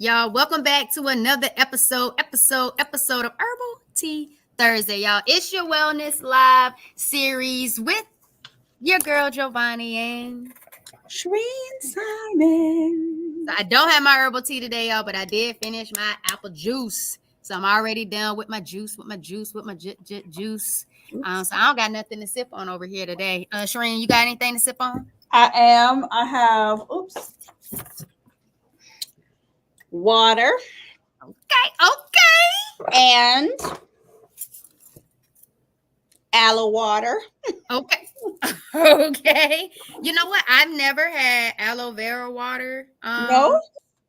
Y'all, welcome back to another episode of Herbal Tea Thursday, y'all. It's your Wellness Live series with your girl Giovanni, and Shreen Simon. I don't have my herbal tea today, y'all, but I did finish my apple juice. So I'm already done with my juice, juice. So I don't got nothing to sip on over here today. Shreen, you got anything to sip on? I have, water Okay. and aloe water. Okay. Okay. You know what? I've never had aloe vera water, No?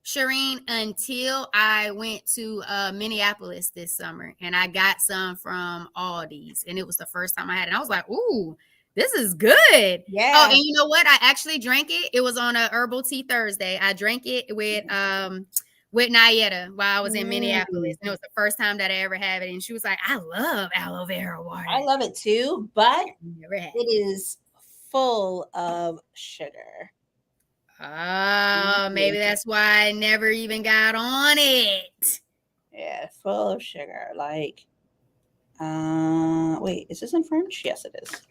Shireen, until I went to Minneapolis this summer and I got some from Aldi's, and it was the first time I had it. And I was like, ooh, this is good. Yeah. Oh, and you know what? I actually drank it. It was on a herbal tea Thursday. I drank it with Nayetta while I was in Minneapolis. And it was the first time that I ever had it. And she was like, I love aloe vera water. I love it too, but Never had it is full of sugar. Oh, maybe that's why I never even got on it. Yeah, full of sugar. Like, wait, is this in French? Yes, it is.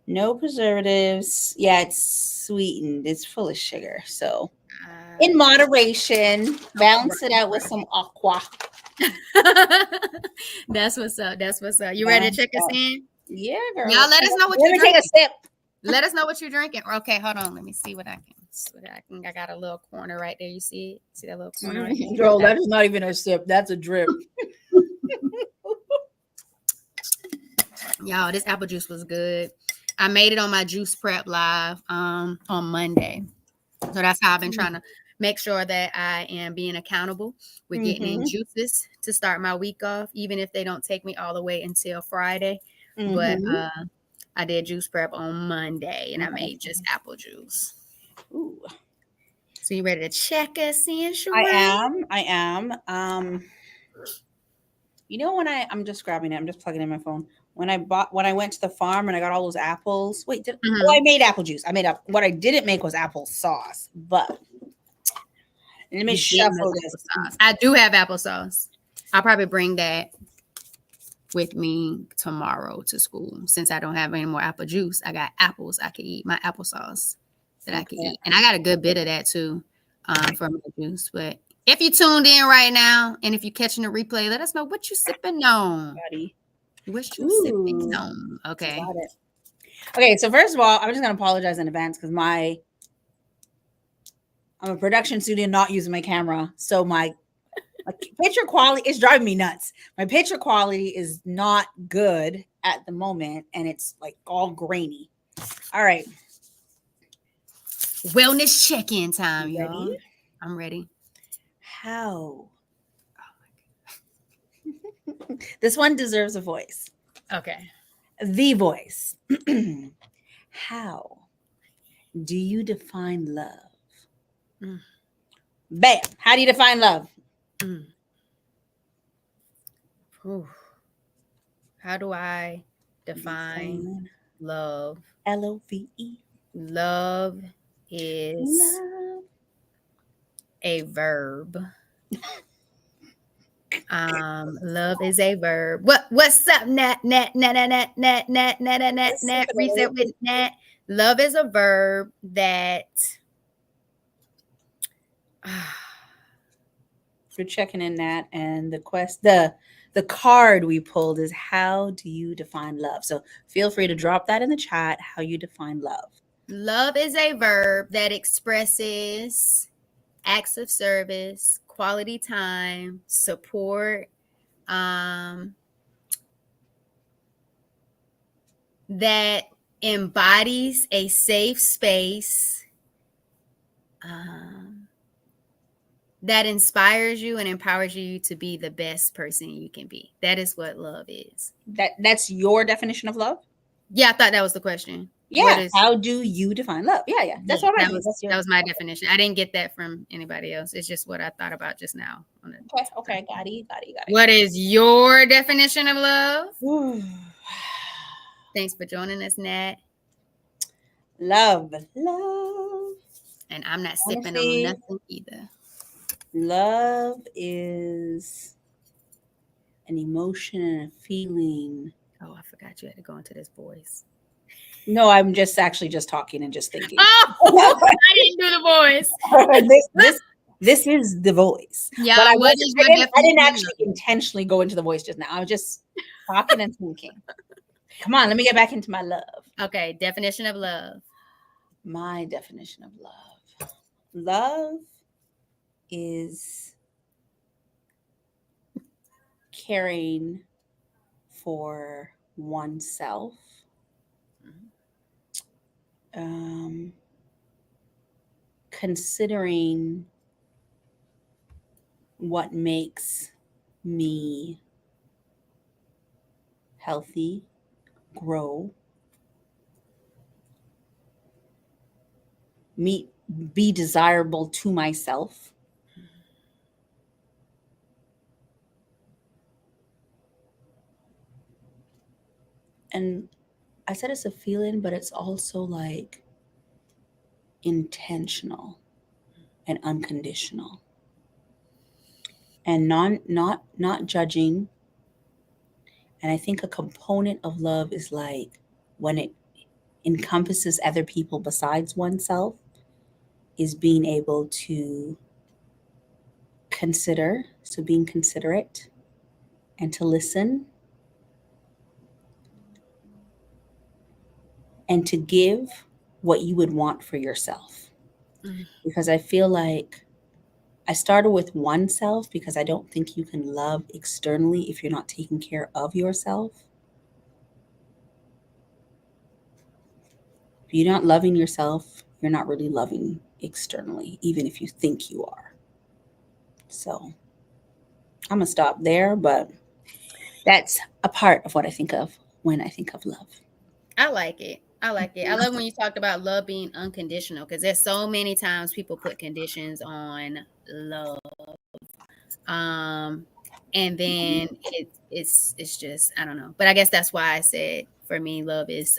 No preservatives. Yeah, it's sweetened. It's full of sugar. So, in moderation, balance it out with some aqua. That's what's up. That's what's up. You ready to check us in? Yeah, girl. Y'all let us know what you're drinking. Take a sip. Let us know what you're drinking. Okay, hold on. Let me see what I can. I got a little corner right there. You see it? See that little corner right there? Girl, that is not even a sip. That's a drip. Y'all, this apple juice was good. I made it on my juice prep live on Monday. So that's how I've been trying to make sure that I am being accountable with getting in juices to start my week off, even if they don't take me all the way until Friday. But I did juice prep on Monday and I made just apple juice. Ooh. So you ready to check us in, Sheree? I am. You know, when I'm just grabbing it, I'm just plugging in my phone. When I went to the farm and I got all those apples. Wait, I made apple juice. What I didn't make was apple sauce. But let me shuffle this. I do have applesauce. I'll probably bring that with me tomorrow to school. Since I don't have any more apple juice, I got apples I can eat. My applesauce that I can eat. And I got a good bit of that too for my juice. But if you tuned in right now and if you're catching the replay, let us know what you sipping on. Buddy. What you sipping on? Okay. Got it. Okay, so first of all, I'm just gonna apologize in advance because I'm a production student not using my camera. So my picture quality is driving me nuts. My picture quality is not good at the moment, and it's like all grainy. All right. Wellness check-in time, y'all. I'm ready. How? This one deserves a voice. Okay. The voice. How do you define love? Bam. How do you define love? How do I define love? Love. Love is a verb. Love is a verb. What's up, Nat? Reset with Nat. Love is a verb that You're checking in, Nat, and the card we pulled is how do you define love? So feel free to drop that in the chat, how you define love. Love is a verb that expresses acts of service, quality time, support, that embodies a safe space, that inspires you and empowers you to be the best person you can be. That is what love is. That's your definition of love? Yeah, I thought that was the question. Yeah. How do you define love? Yeah. That's what I mean. That was my definition. I didn't get that from anybody else. It's just what I thought about just now. Okay. Got it. What is your definition of love? Thanks for joining us, Nat. Love. And I'm not sipping on nothing either. Love is an emotion and a feeling. Oh, I forgot you had to go into this voice. No, I'm just actually just talking and just thinking. Oh, I didn't do the voice. this is the voice. Yeah, But what is your I didn't definition of actually intentionally go into the voice just now. I was just talking and thinking. Come on, let me get back into my love. love? Okay, definition of love. My definition of love. Love is caring for oneself, um, considering what makes me healthy, grow, meet, be desirable to myself. And I said it's a feeling, but it's also like intentional and unconditional and not judging. And I think a component of love is like when it encompasses other people besides oneself, is being able to consider, so being considerate and to listen and to give what you would want for yourself. Mm. Because I feel like I started with oneself because I don't think you can love externally if you're not taking care of yourself. If you're not loving yourself, you're not really loving externally, even if you think you are. So I'm going to stop there, but that's a part of what I think of when I think of love. I like it. I like it. I love when you talked about love being unconditional because there's so many times people put conditions on love. Um, and then it's just I don't know. But I guess that's why I said for me love is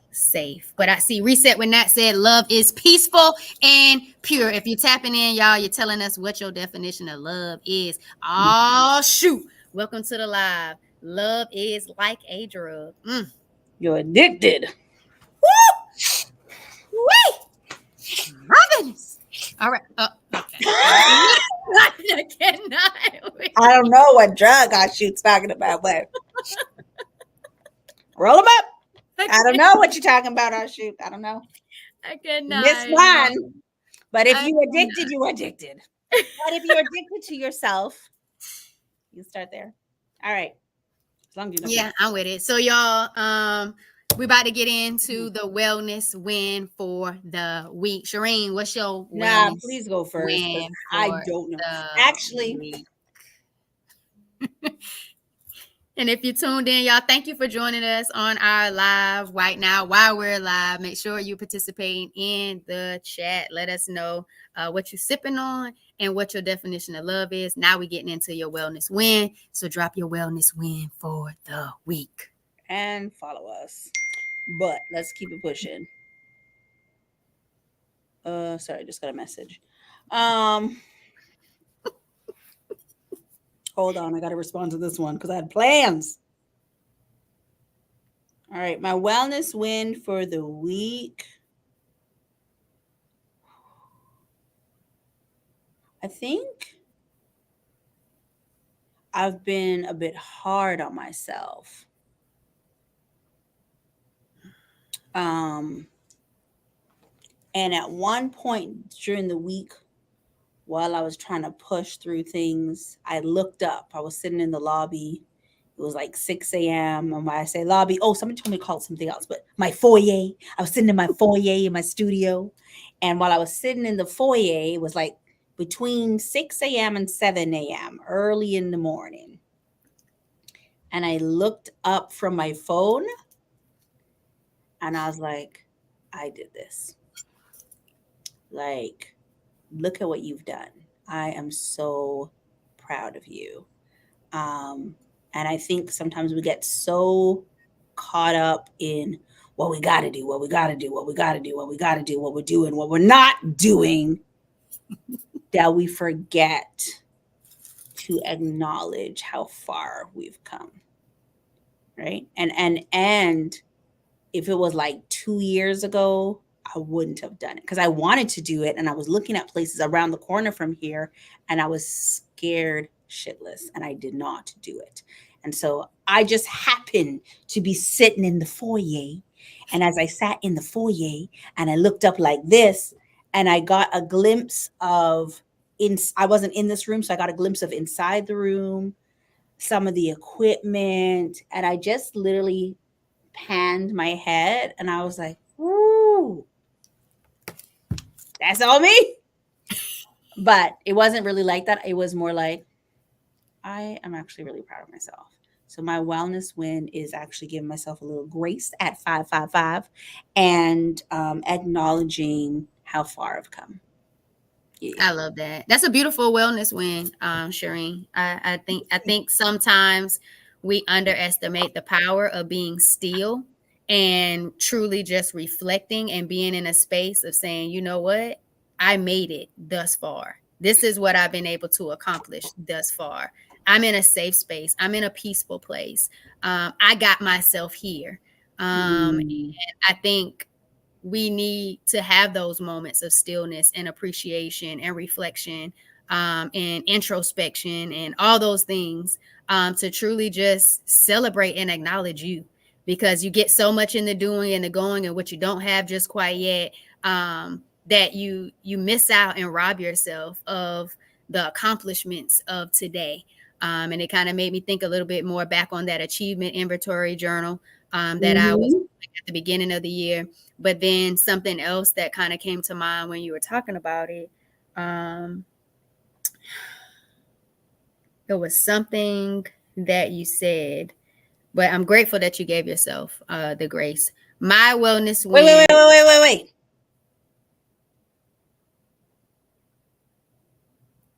safe. But I see Reset when that said love is peaceful and pure. If you're tapping in, y'all, you're telling us what your definition of love is. Oh shoot. Welcome to the live. Love is like a drug. You're addicted. Woo! My goodness. All right. Okay. I cannot. I don't know what drug I shoot's talking about, but roll them up. I don't know what you're talking about, I shoot. I don't know. I cannot. Miss one. But if I you addicted, you addicted. But if you're addicted to yourself, you start there. All right. As long as you know. Yeah, I'm with it. So y'all, we about to get into the wellness win for the week. Shireen, what's your Nah, wellness please go first. win I for don't know. the Actually, week? And if you tuned in, y'all, thank you for joining us on our live right now. While we're live, make sure you participating in the chat. Let us know what you're sipping on and what your definition of love is. Now we're getting into your wellness win. So drop your wellness win for the week. and follow us. But let's keep it pushing. Sorry, I just got a message. Hold on, I got to respond to this one because I had plans. All right, my wellness win for the week. I think I've been a bit hard on myself. And at one point during the week, while I was trying to push through things, I looked up. I was sitting in the lobby. It was like 6 a.m. And when I say lobby, oh, somebody told me to call it something else, but my foyer. I was sitting in my foyer in my studio. And while I was sitting in the foyer, it was like between 6 a.m. and 7 a.m., early in the morning. And I looked up from my phone and I was like, I did this. Like, look at what you've done. I am so proud of you. And I think sometimes we get so caught up in what we got to do, what we got to do, what we got to do, what we got to do, what we're doing, what we're not doing. that we forget to acknowledge how far we've come, right? And if it was like 2 years ago, I wouldn't have done it because I wanted to do it and I was looking at places around the corner from here and I was scared shitless and I did not do it. And so I just happened to be sitting in the foyer. And as I sat in the foyer and I looked up like this and I got a glimpse of I wasn't in this room, so I got a glimpse of inside the room, some of the equipment, and I just literally panned my head and I was like, "Ooh, that's all me." But it wasn't really like that. It was more like, I am actually really proud of myself. So my wellness win is actually giving myself a little grace at 555 and acknowledging how far I've come. Yeah. I love that. That's a beautiful wellness win, Shireen. I think sometimes we underestimate the power of being still and truly just reflecting and being in a space of saying, you know what, I made it thus far. This is what I've been able to accomplish thus far. I'm in a safe space. I'm in a peaceful place. I got myself here. And I think we need to have those moments of stillness and appreciation and reflection, and introspection and all those things, to truly just celebrate and acknowledge you, because you get so much in the doing and the going and what you don't have just quite yet, that you miss out and rob yourself of the accomplishments of today. And it kind of made me think a little bit more back on that achievement inventory journal, that I was at the beginning of the year. But then something else that kind of came to mind when you were talking about it, it was something that you said, but I'm grateful that you gave yourself the grace. My wellness win. Wait.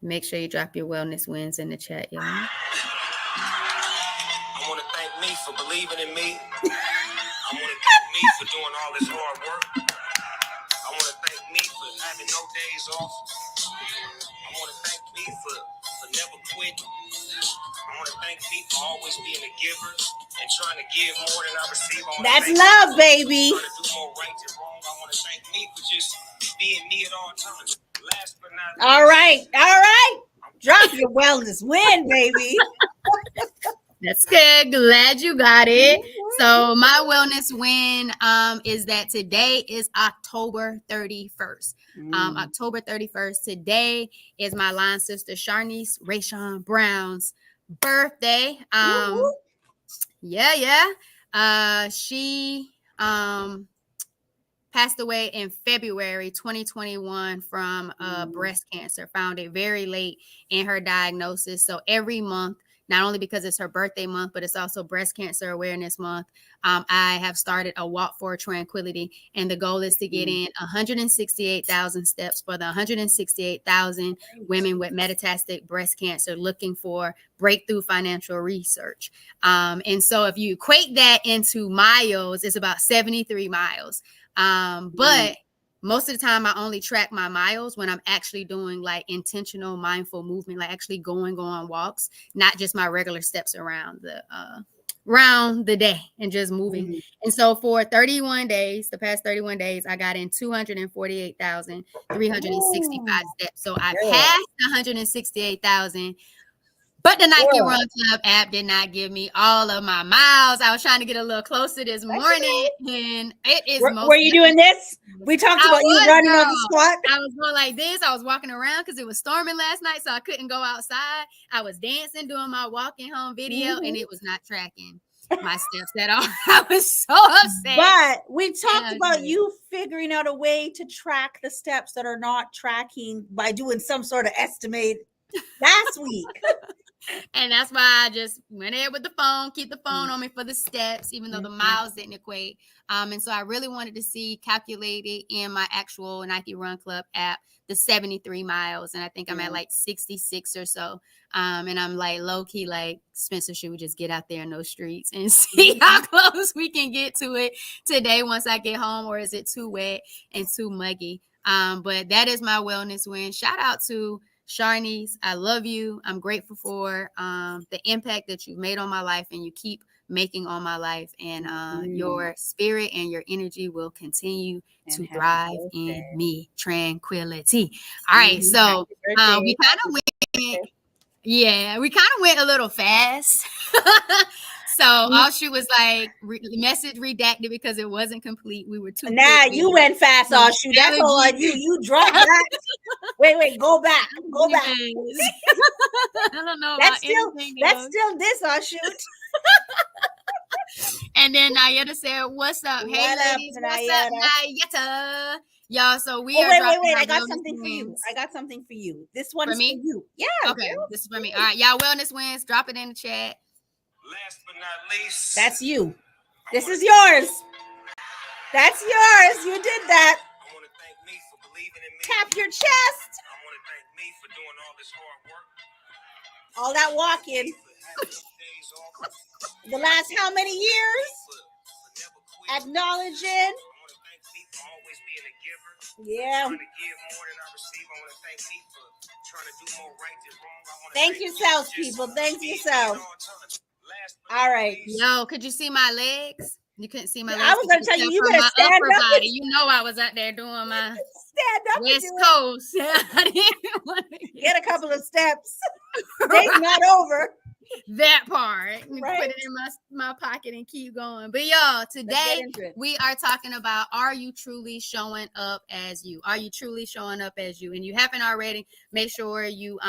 Make sure you drop your wellness wins in the chat, y'all. I want to thank me for believing in me. I want to thank me for doing all this hard work. I want to thank me for having no days off. I want to thank me for never quitting. I want to thank me for always being a giver and trying to give more than I receive. That's love, baby. Trying to do more right than wrong. I want to thank me for just being me at all times. Last but not least. All right. Drop your wellness win, baby. That's good. Glad you got it. So my wellness win is that today is October 31st. October 31st. Today is my line sister Sharnice Rayshawn Brown's birthday. She passed away in February 2021 from breast cancer, found it very late in her diagnosis. So every month, not only because it's her birthday month, but it's also Breast Cancer Awareness Month, I have started a Walk for Tranquility, and the goal is to get in 168,000 steps for the 168,000 women with metastatic breast cancer looking for breakthrough financial research. And so if you equate that into miles, it's about 73 miles. But most of the time I only track my miles when I'm actually doing like intentional mindful movement, like actually go on walks, not just my regular steps around the day and just moving. And so for 31 days, the past 31 days, I got in 248,365 steps. So I passed 168,000. But the Nike Run Club app did not give me all of my miles. I was trying to get a little closer this morning, and it is. Were you doing this? We talked about you running on the spot. I was going like this. I was walking around because it was storming last night, so I couldn't go outside. I was dancing, doing my walking home video, and it was not tracking my steps at all. I was so upset. But we talked about you figuring out a way to track the steps that are not tracking by doing some sort of estimate last week. And that's why I just went there with the phone, keep the phone on me for the steps, even though the miles didn't equate. And so I really wanted to see calculated in my actual Nike Run Club app, the 73 miles. And I think I'm at like 66 or so. And I'm like low key, like, Spencer, should we just get out there in those streets and see how close we can get to it today once I get home? Or is it too wet and too muggy? But that is my wellness win. Shout out to Sharnice. I love you. I'm grateful for the impact that you've made on my life and you keep making on my life. And your spirit and your energy will continue to thrive in me. Tranquility. All right. So we kind of went. Yeah, we kind of went a little fast. So Offshoot was like message redacted because it wasn't complete. We were too. Nah, you went fast, Offshoot. That's all on you. You dropped that. Wait, go back. I don't know. That's still this, Offshoot. And then Nayetta said, "What's up? Hey, ladies. What's up, Nayetta? Y'all, so we are wait. I got something for you. This one is for you. Yeah. Okay. This is for me. All right. Y'all wellness wins. Drop it in the chat. Last but not least. That's you. This is yours. That's yours. You did that. I want to thank me for believing in me. Tap your chest. I want to thank me for doing all this hard work. All that walking. The last how many years? Acknowledging. Always being a giver. Yeah. Trying to give more than I receive. I want to thank me for trying to do more right than wrong. Thank yourselves, people. Thank yourselves. All right. Yo, could you see my legs? You couldn't see my legs. I was going to tell you, you better stand upper up. Body. You know I was out there doing my stand up West Coast. I didn't want to get a couple of steps. They're not over. That part. Right. Put it in my pocket and keep going. But y'all, today we are talking about, are you truly showing up as you? Are you truly showing up as you? And you haven't already, make sure you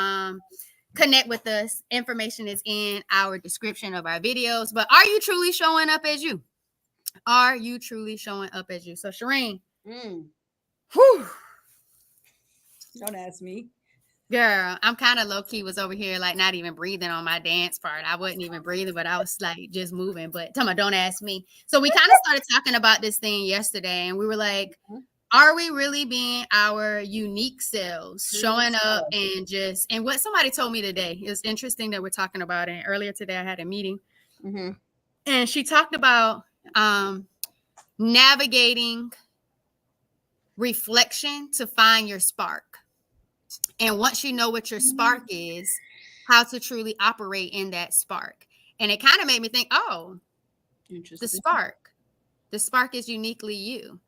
connect with us. Information is in our description of our videos. But are you truly showing up as you? Are you truly showing up as you? So Shireen. Whew. Don't ask me. Girl, I'm kind of low-key was over here like not even breathing on my dance part. I wasn't even breathing, but I was like just moving. But tell me, don't ask me. So we kind of started talking about this thing yesterday, and we were like, are we really being our unique selves, showing up and what somebody told me today is interesting that we're talking about it. Earlier today, I had a meeting, and she talked about navigating reflection to find your spark. And once you know what your spark is, how to truly operate in that spark. And it kind of made me think, oh, the spark is uniquely you.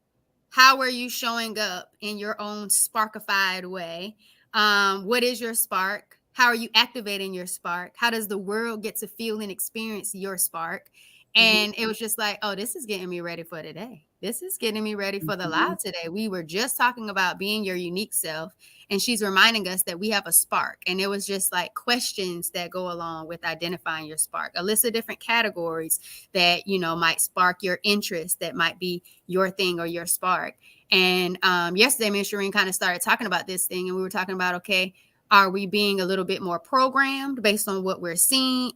How are you showing up in your own sparkified way? What is your spark? How are you activating your spark? How does the world get to feel and experience your spark? And it was just like, oh, this is getting me ready for today. This is getting me ready for the live today. We were just talking about being your unique self. And she's reminding us that we have a spark. And it was just like questions that go along with identifying your spark. A list of different categories that, you know, might spark your interest, that might be your thing or your spark. And yesterday, me and Shireen kind of started talking about this thing. And we were talking about, okay, are we being a little bit more programmed based on what we're seeing,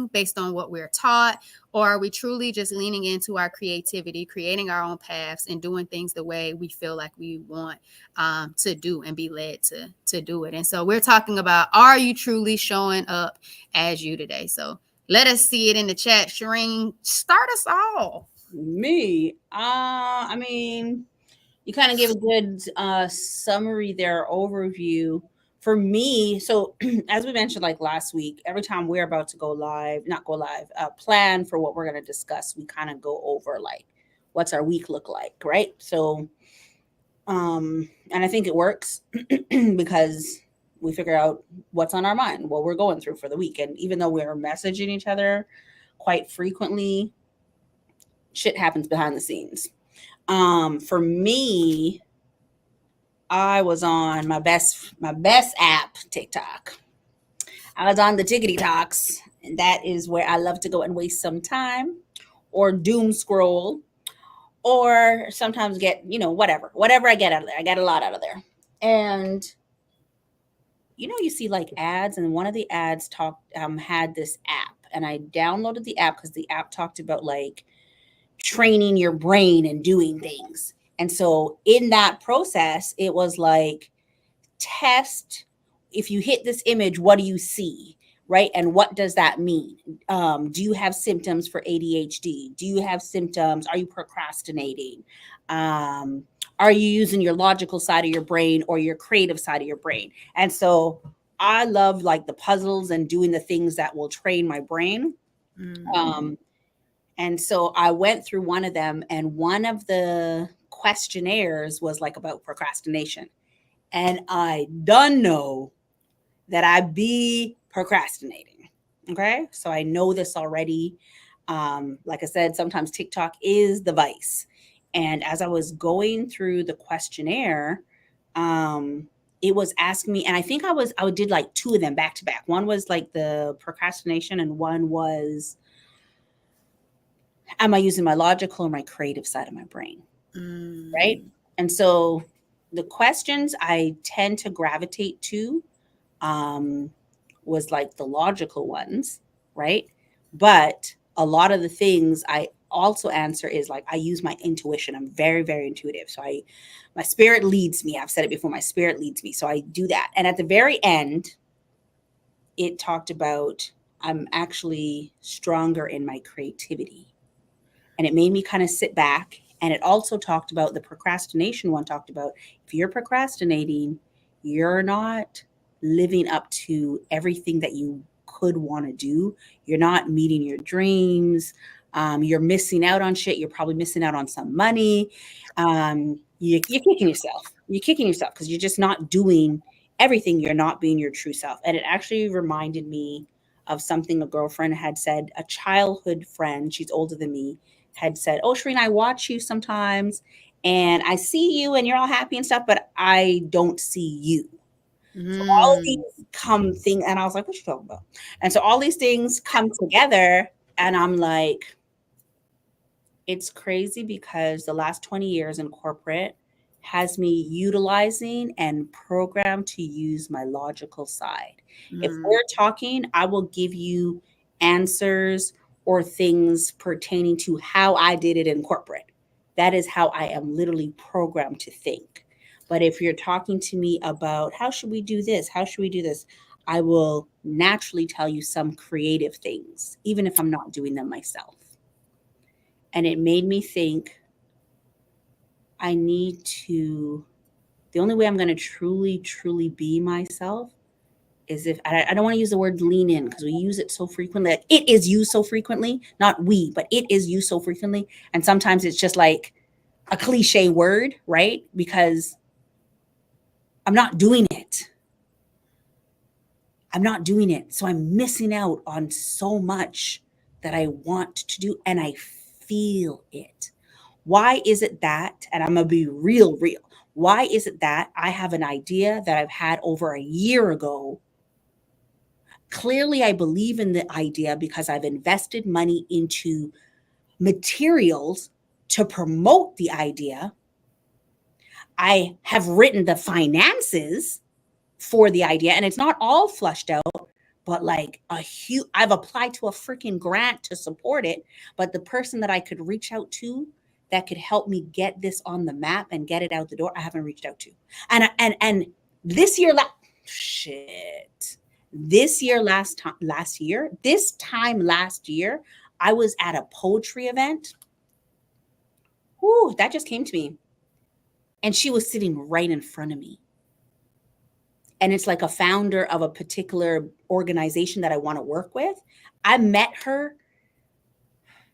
based on what we're taught? Or are we truly just leaning into our creativity, creating our own paths and doing things the way we feel like we want to do and be led to do it? And so we're talking about, are you truly showing up as you today? So let us see it in the chat. Shireen, start us off. Me? I mean, you kind of gave a good summary there, overview. For me, so as we mentioned, like last week, every time we're about to plan for what we're going to discuss, we kind of go over like, what's our week look like, right? So, and I think it works because we figure out what's on our mind, what we're going through for the week. And even though we're messaging each other quite frequently, shit happens behind the scenes. For me, I was on my best app, TikTok. I was on the Tickety Talks, and that is where I love to go and waste some time or doom scroll or sometimes get, whatever I get out of there. I get a lot out of there. And, you see like ads, and one of the ads had this app, and I downloaded the app because the app talked about like training your brain and doing things. And so in that process, it was like, test, if you hit this image, what do you see? Right? And what does that mean? Do you have symptoms for ADHD? Do you have symptoms? Are you procrastinating? Are are you using your logical side of your brain or your creative side of your brain? And so I love like the puzzles and doing the things that will train my brain. Mm. And so I went through one of them, and one of the questionnaires was like about procrastination. And I done know that I be procrastinating. Okay. So I know this already. Like I said, sometimes TikTok is the vice. And as I was going through the questionnaire, um, it was asking me, and I think I did like two of them back to back. One was like the procrastination, and one was, am I using my logical or my creative side of my brain? Right. Mm. And so the questions I tend to gravitate to um, was like the logical ones, right? But a lot of the things I also answer is like I use my intuition. I'm very, very intuitive. So my spirit leads me. I've said it before, my spirit leads me. So I do that. And at the very end, it talked about I'm actually stronger in my creativity. And it made me kind of sit back. And it also talked about the procrastination one, talked about if you're procrastinating, you're not living up to everything that you could want to do. You're not meeting your dreams. You're missing out on shit. You're probably missing out on some money. You're kicking yourself. You're kicking yourself because you're just not doing everything. You're not being your true self. And it actually reminded me of something a girlfriend had said, a childhood friend, she's older than me, had said, "Oh, Sharina, I watch you sometimes and I see you and you're all happy and stuff, but I don't see you." So all of these Mm. come things, and I was like, "What you talking about?" And so all these things come together, and I'm like, it's crazy because the last 20 years in corporate has me utilizing and programmed to use my logical side. If Mm. we're talking, I will give you answers or things pertaining to how I did it in corporate. That is how I am literally programmed to think. But if you're talking to me about how should we do this? How should we do this? I will naturally tell you some creative things, even if I'm not doing them myself. And it made me think I need to, the only way I'm going to truly, truly be myself is if I don't want to use the word lean in because we use it so frequently. Like it is used so frequently, not we, but it is used so frequently. And sometimes it's just like a cliche word, right? Because I'm not doing it. I'm not doing it. So I'm missing out on so much that I want to do and I feel it. Why is it that, and I'm going to be real, real. Why is it that I have an idea that I've had over a year ago? Clearly, I believe in the idea because I've invested money into materials to promote the idea. I have written the finances for the idea, and it's not all flushed out, but like a huge, I've applied to a freaking grant to support it. But the person that I could reach out to that could help me get this on the map and get it out the door, I haven't reached out to. And this year, shit, this year, this time last year, I was at a poetry event. Whoo, that just came to me. And she was sitting right in front of me, and it's like a founder of a particular organization that I want to work with. I met her.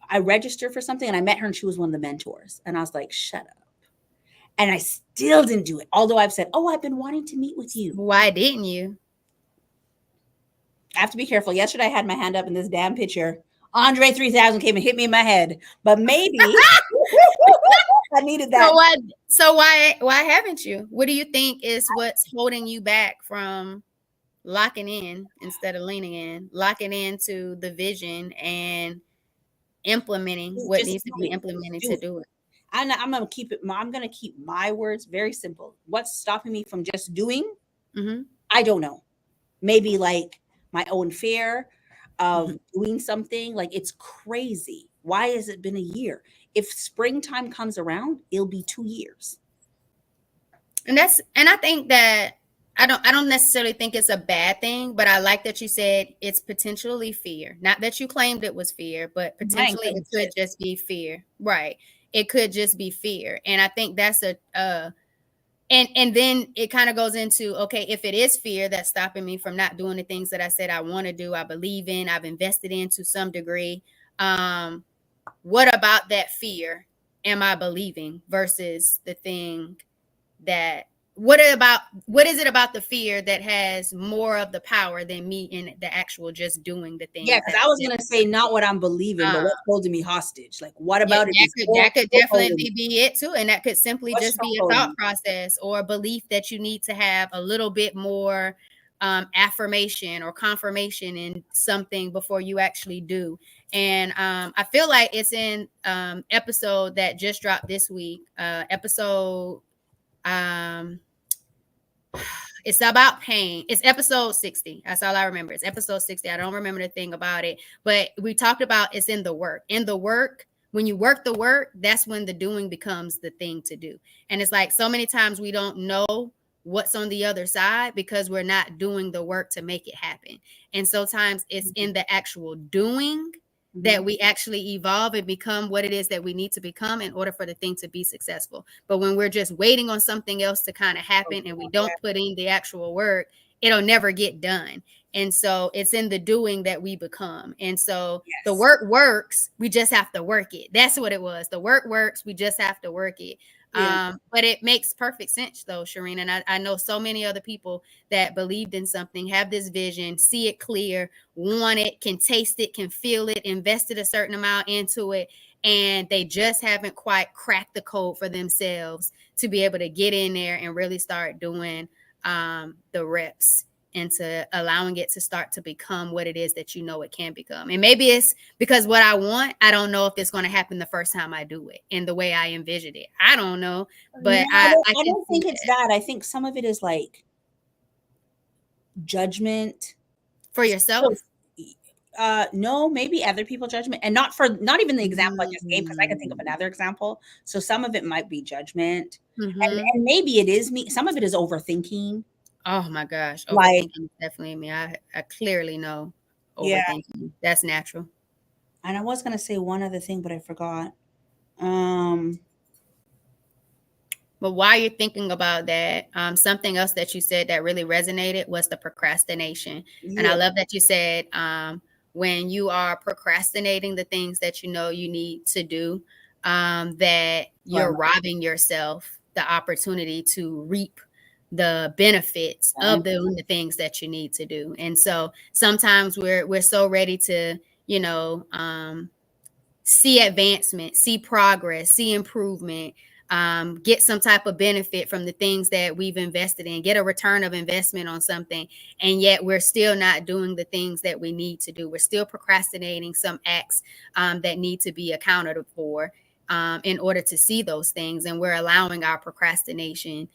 I registered for something and I met her and she was one of the mentors. And I was like, shut up. And I still didn't do it. Although I've said, oh, I've been wanting to meet with you. Why didn't you? I have to be careful. Yesterday I had my hand up in this damn picture. Andre 3000 came and hit me in my head. But maybe I needed that. So why haven't you? What do you think is what's holding you back from locking in instead of leaning in, locking into the vision and implementing what Just needs to be implemented to do it? I'm gonna keep it. I'm gonna keep my words very simple. What's stopping me from just doing? Mm-hmm. I don't know. Maybe like my own fear of Mm-hmm. doing something. Like it's crazy. Why has it been a year? If springtime comes around, it'll be 2 years. And I think that I don't necessarily think it's a bad thing, but I like that you said it's potentially fear. Not that you claimed it was fear, but potentially it could just be fear. Right. It could just be fear. And I think that's and then it kind of goes into, okay, if it is fear that's stopping me from not doing the things that I said I want to do, I believe in, I've invested in to some degree, what about that fear am I believing versus the thing that what is it about the fear that has more of the power than me in the actual just doing the things Yeah, because I was gonna say not what I'm believing, but what's holding me hostage. Like, what about it? That could definitely be it too, and that could simply What's just be a thought process or a belief that you need to have a little bit more affirmation or confirmation in something before you actually do. And I feel like it's in episode that just dropped this week, episode it's about pain. It's episode 60. That's all I remember. It's episode 60. I don't remember the thing about it, but we talked about it's in the work. In the work, when you work the work, that's when the doing becomes the thing to do. And it's like so many times we don't know what's on the other side because we're not doing the work to make it happen. And sometimes it's in the actual doing that we actually evolve and become what it is that we need to become in order for the thing to be successful. But when we're just waiting on something else to kind of happen and we don't put in the actual work, it'll never get done. And so it's in the doing that we become. And so the work works. We just have to work it. That's what it was. The work works. We just have to work it. Yeah. But it makes perfect sense though, Shireen. And I know so many other people that believed in something, have this vision, see it clear, want it, can taste it, can feel it, invested a certain amount into it. And they just haven't quite cracked the code for themselves to be able to get in there and really start doing the reps into allowing it to start to become what it is that you know it can become. And maybe it's because what I want, I don't know if it's going to happen the first time I do it in the way I envisioned it. I don't know, but no, I don't think it's that. I think some of it is like judgment for yourself. No, maybe other people judgment, and not even the example I just gave, because I can think of another example. So some of it might be judgment, and maybe it is me. Some of it is overthinking. Oh my gosh, overthinking is definitely me. I clearly know overthinking. Yeah. That's natural. And I was gonna say one other thing, but I forgot. But while you're thinking about that, something else that you said that really resonated was the procrastination. Yeah. And I love that you said when you are procrastinating the things that you know you need to do, that you're robbing yourself the opportunity to reap the benefits of doing the things that you need to do. And so sometimes we're so ready to, see advancement, see progress, see improvement, get some type of benefit from the things that we've invested in, get a return of investment on something. And yet we're still not doing the things that we need to do. We're still procrastinating some acts that need to be accounted for in order to see those things. And we're allowing our procrastination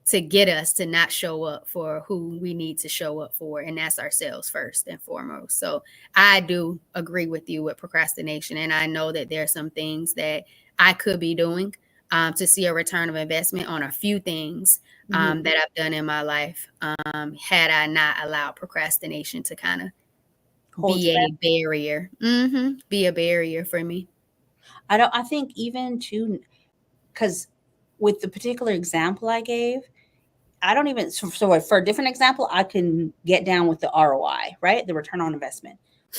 to get us to not show up for who we need to show up for. And that's ourselves first and foremost. So I do agree with you with procrastination. And I know that there are some things that I could be doing to see a return of investment on a few things that I've done in my life had I not allowed procrastination to kind of be a barrier. Be a barrier for me. I think even too, because with the particular example I gave, I don't even, so for a different example, I can get down with the ROI, right? The return on investment.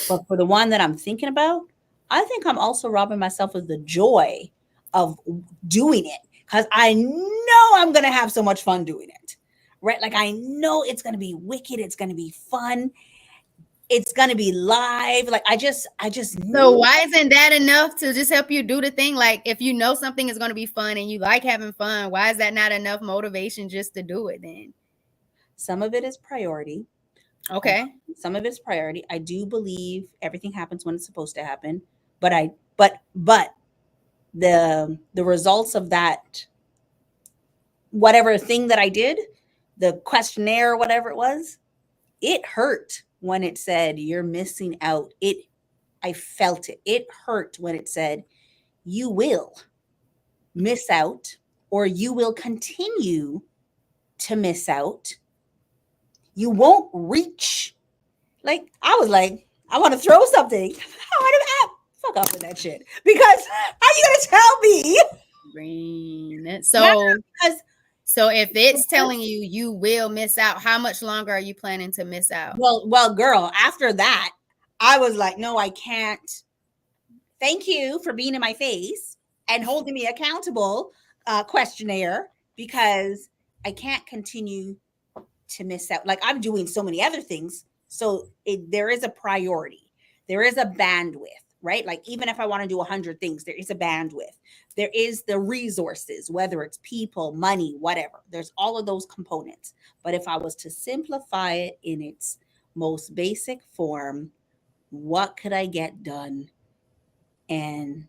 But for the one that I'm thinking about, I think I'm also robbing myself of the joy of doing it, because I know I'm going to have so much fun doing it, right? Like I know it's going to be wicked. It's going to be fun. It's going to be live. Like I just So why isn't that enough to just help you do the thing? Like if you know something is going to be fun and you like having fun, why is that not enough motivation just to do it then? Some of it is priority. Okay. Some of it's priority. I do believe everything happens when it's supposed to happen, but the results of that, whatever thing that I did, the questionnaire or whatever it was, it hurt when it said you're missing out. I felt it. It hurt when it said you will miss out, or you will continue to miss out. You won't reach. Like I was like, I want to throw something. I want to fuck off with that shit. Because how you gonna tell me? Green. Because So if it's telling you you will miss out, how much longer are you planning to miss out? well, girl, after that, I was like, no, I can't. Thank you for being in my face and holding me accountable, questionnaire, because I can't continue to miss out. Like, I'm doing so many other things. So there is a priority. There is a bandwidth, right? Like, even if I want to do 100 things, there is a bandwidth. There is the resources, whether it's people, money, whatever. There's all of those components. But if I was to simplify it in its most basic form, what could I get done? And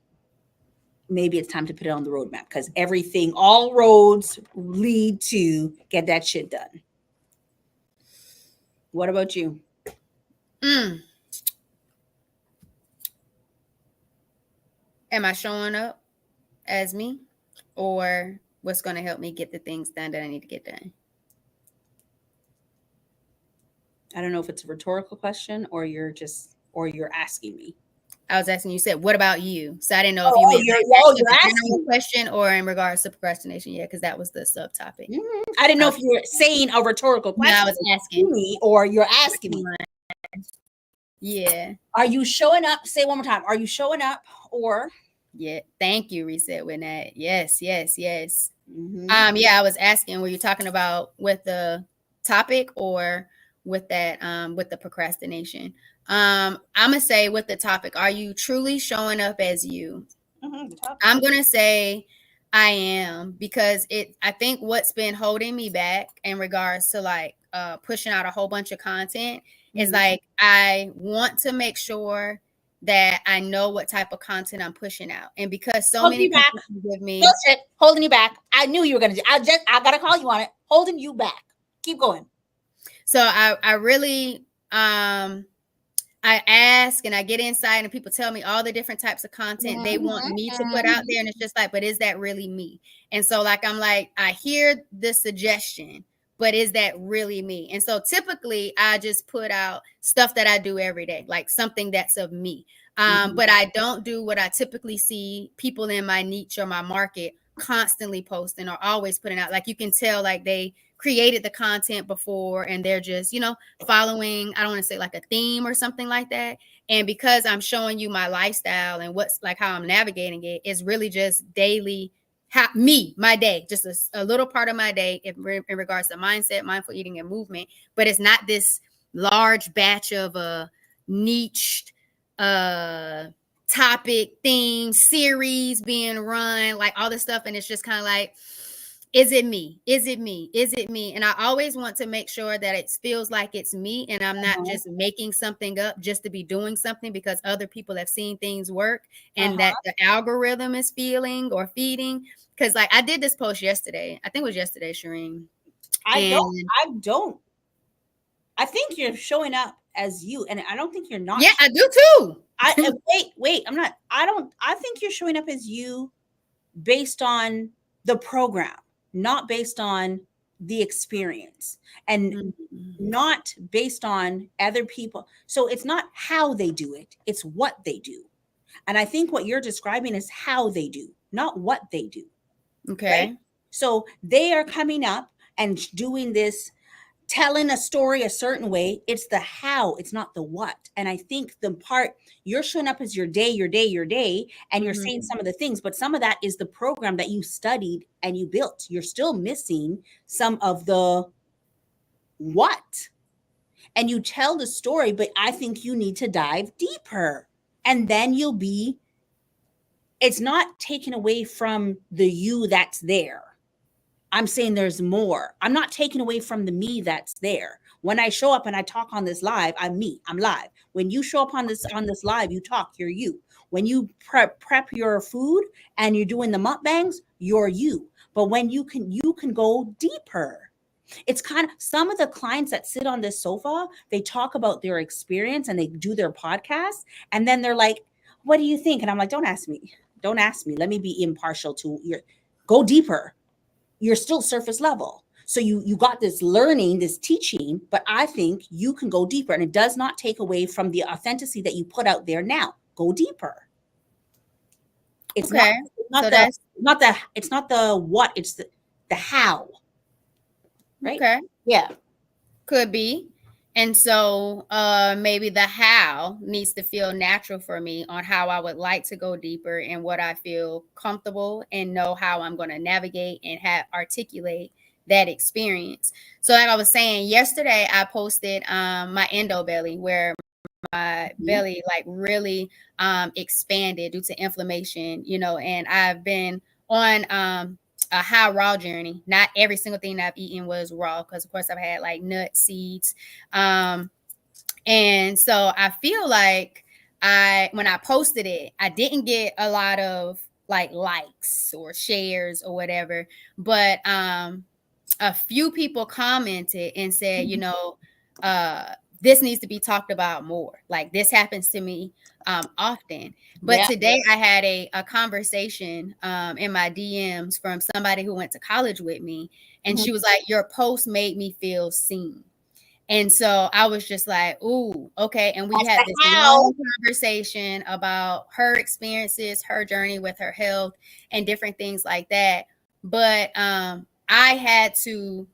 maybe it's time to put it on the roadmap, because everything, all roads lead to get that shit done. What about you? Am I showing up as me, or what's going to help me get the things done that I need to get done? I don't know if it's a rhetorical question or you're asking me. I was asking you, said, what about you? So I didn't know if you meant you're a asking general question or in regards to procrastination. Yeah, because that was the subtopic. I didn't know if you were saying a rhetorical question. No, I was asking me, or you're asking me. Yeah. Are you showing up? Say it one more time. Are you showing up, or? Yeah. Thank you, Reset with that. Yes. Mm-hmm. Yeah, I was asking, were you talking about with the topic or with that with the procrastination? I'm gonna say with the topic, are you truly showing up as you? I'm gonna say I am, because I think what's been holding me back in regards to like pushing out a whole bunch of content is like, I want to make sure that I know what type of content I'm pushing out. And because so many people give me bullshit, holding you back. I knew you were gonna do. I gotta call you on it. Holding you back. Keep going. So I really I ask and I get inside and people tell me all the different types of content they want me to put out there. And it's just like, but is that really me? And so like, I'm like, I hear the suggestion, but is that really me? And so typically I just put out stuff that I do every day, like something that's of me. But I don't do what I typically see people in my niche or my market constantly posting or always putting out. Like, you can tell like they created the content before and they're just, following, I don't want to say like a theme or something like that. And because I'm showing you my lifestyle and what's like how I'm navigating it, is really just daily my day, just a little part of my day in regards to mindset, mindful eating, and movement. But it's not this large batch of a niched topic, theme, series being run, like all this stuff. And it's just kind of like, is it me? Is it me? Is it me? And I always want to make sure that it feels like it's me and I'm not just making something up just to be doing something because other people have seen things work and that the algorithm is feeling or feeding. Because like I did this post yesterday. I think it was yesterday, Shireen. I don't. I think you're showing up as you, and I don't think you're not. Yeah, I do too. Wait. I'm not. I think you're showing up as you based on the program, not based on the experience, and not based on other people. So it's not how they do it, it's what they do. And I think what you're describing is how they do, not what they do. Okay. Right? So they are coming up and doing this, telling a story a certain way. It's the how, it's not the what. And I think the part you're showing up as your day, and you're saying some of the things, but some of that is the program that you studied and you built. You're still missing some of the what. And you tell the story, but I think you need to dive deeper. And then it's not taken away from the you that's there. I'm saying there's more. I'm not taking away from the me that's there. When I show up and I talk on this live, I'm me. I'm live. When you show up on this live, you talk, you're you. When you prep your food and you're doing the mukbangs, you're you. But when you can go deeper. It's kind of some of the clients that sit on this sofa, they talk about their experience and they do their podcast. And then they're like, what do you think? And I'm like, don't ask me. Don't ask me. Let me be impartial to your, go deeper. You're still surface level. So you got this learning, this teaching, but I think you can go deeper, and it does not take away from the authenticity that you put out there now. Go deeper. It's Okay. not So the that's it's not the what, it's the how. Right? okay. Yeah. Could be. And so maybe the how needs to feel natural for me on how I would like to go deeper and what I feel comfortable and know how I'm going to navigate and have articulate that experience. So like I was saying yesterday, I posted my endo belly where my belly like really expanded due to inflammation, you know, and I've been on a high raw journey. Not every single thing that I've eaten was raw because of course I've had like nuts, seeds. And so I feel like when I posted it, I didn't get a lot of like likes or shares or whatever, but a few people commented and said, you know, this needs to be talked about more. Like this happens to me often. But Yeah. today I had a conversation in my DMs from somebody who went to college with me. And she was like, your post made me feel seen. And so I was just like, ooh, okay. And we That's had the this how. long conversation about her experiences, her journey with her health and different things like that. But I had to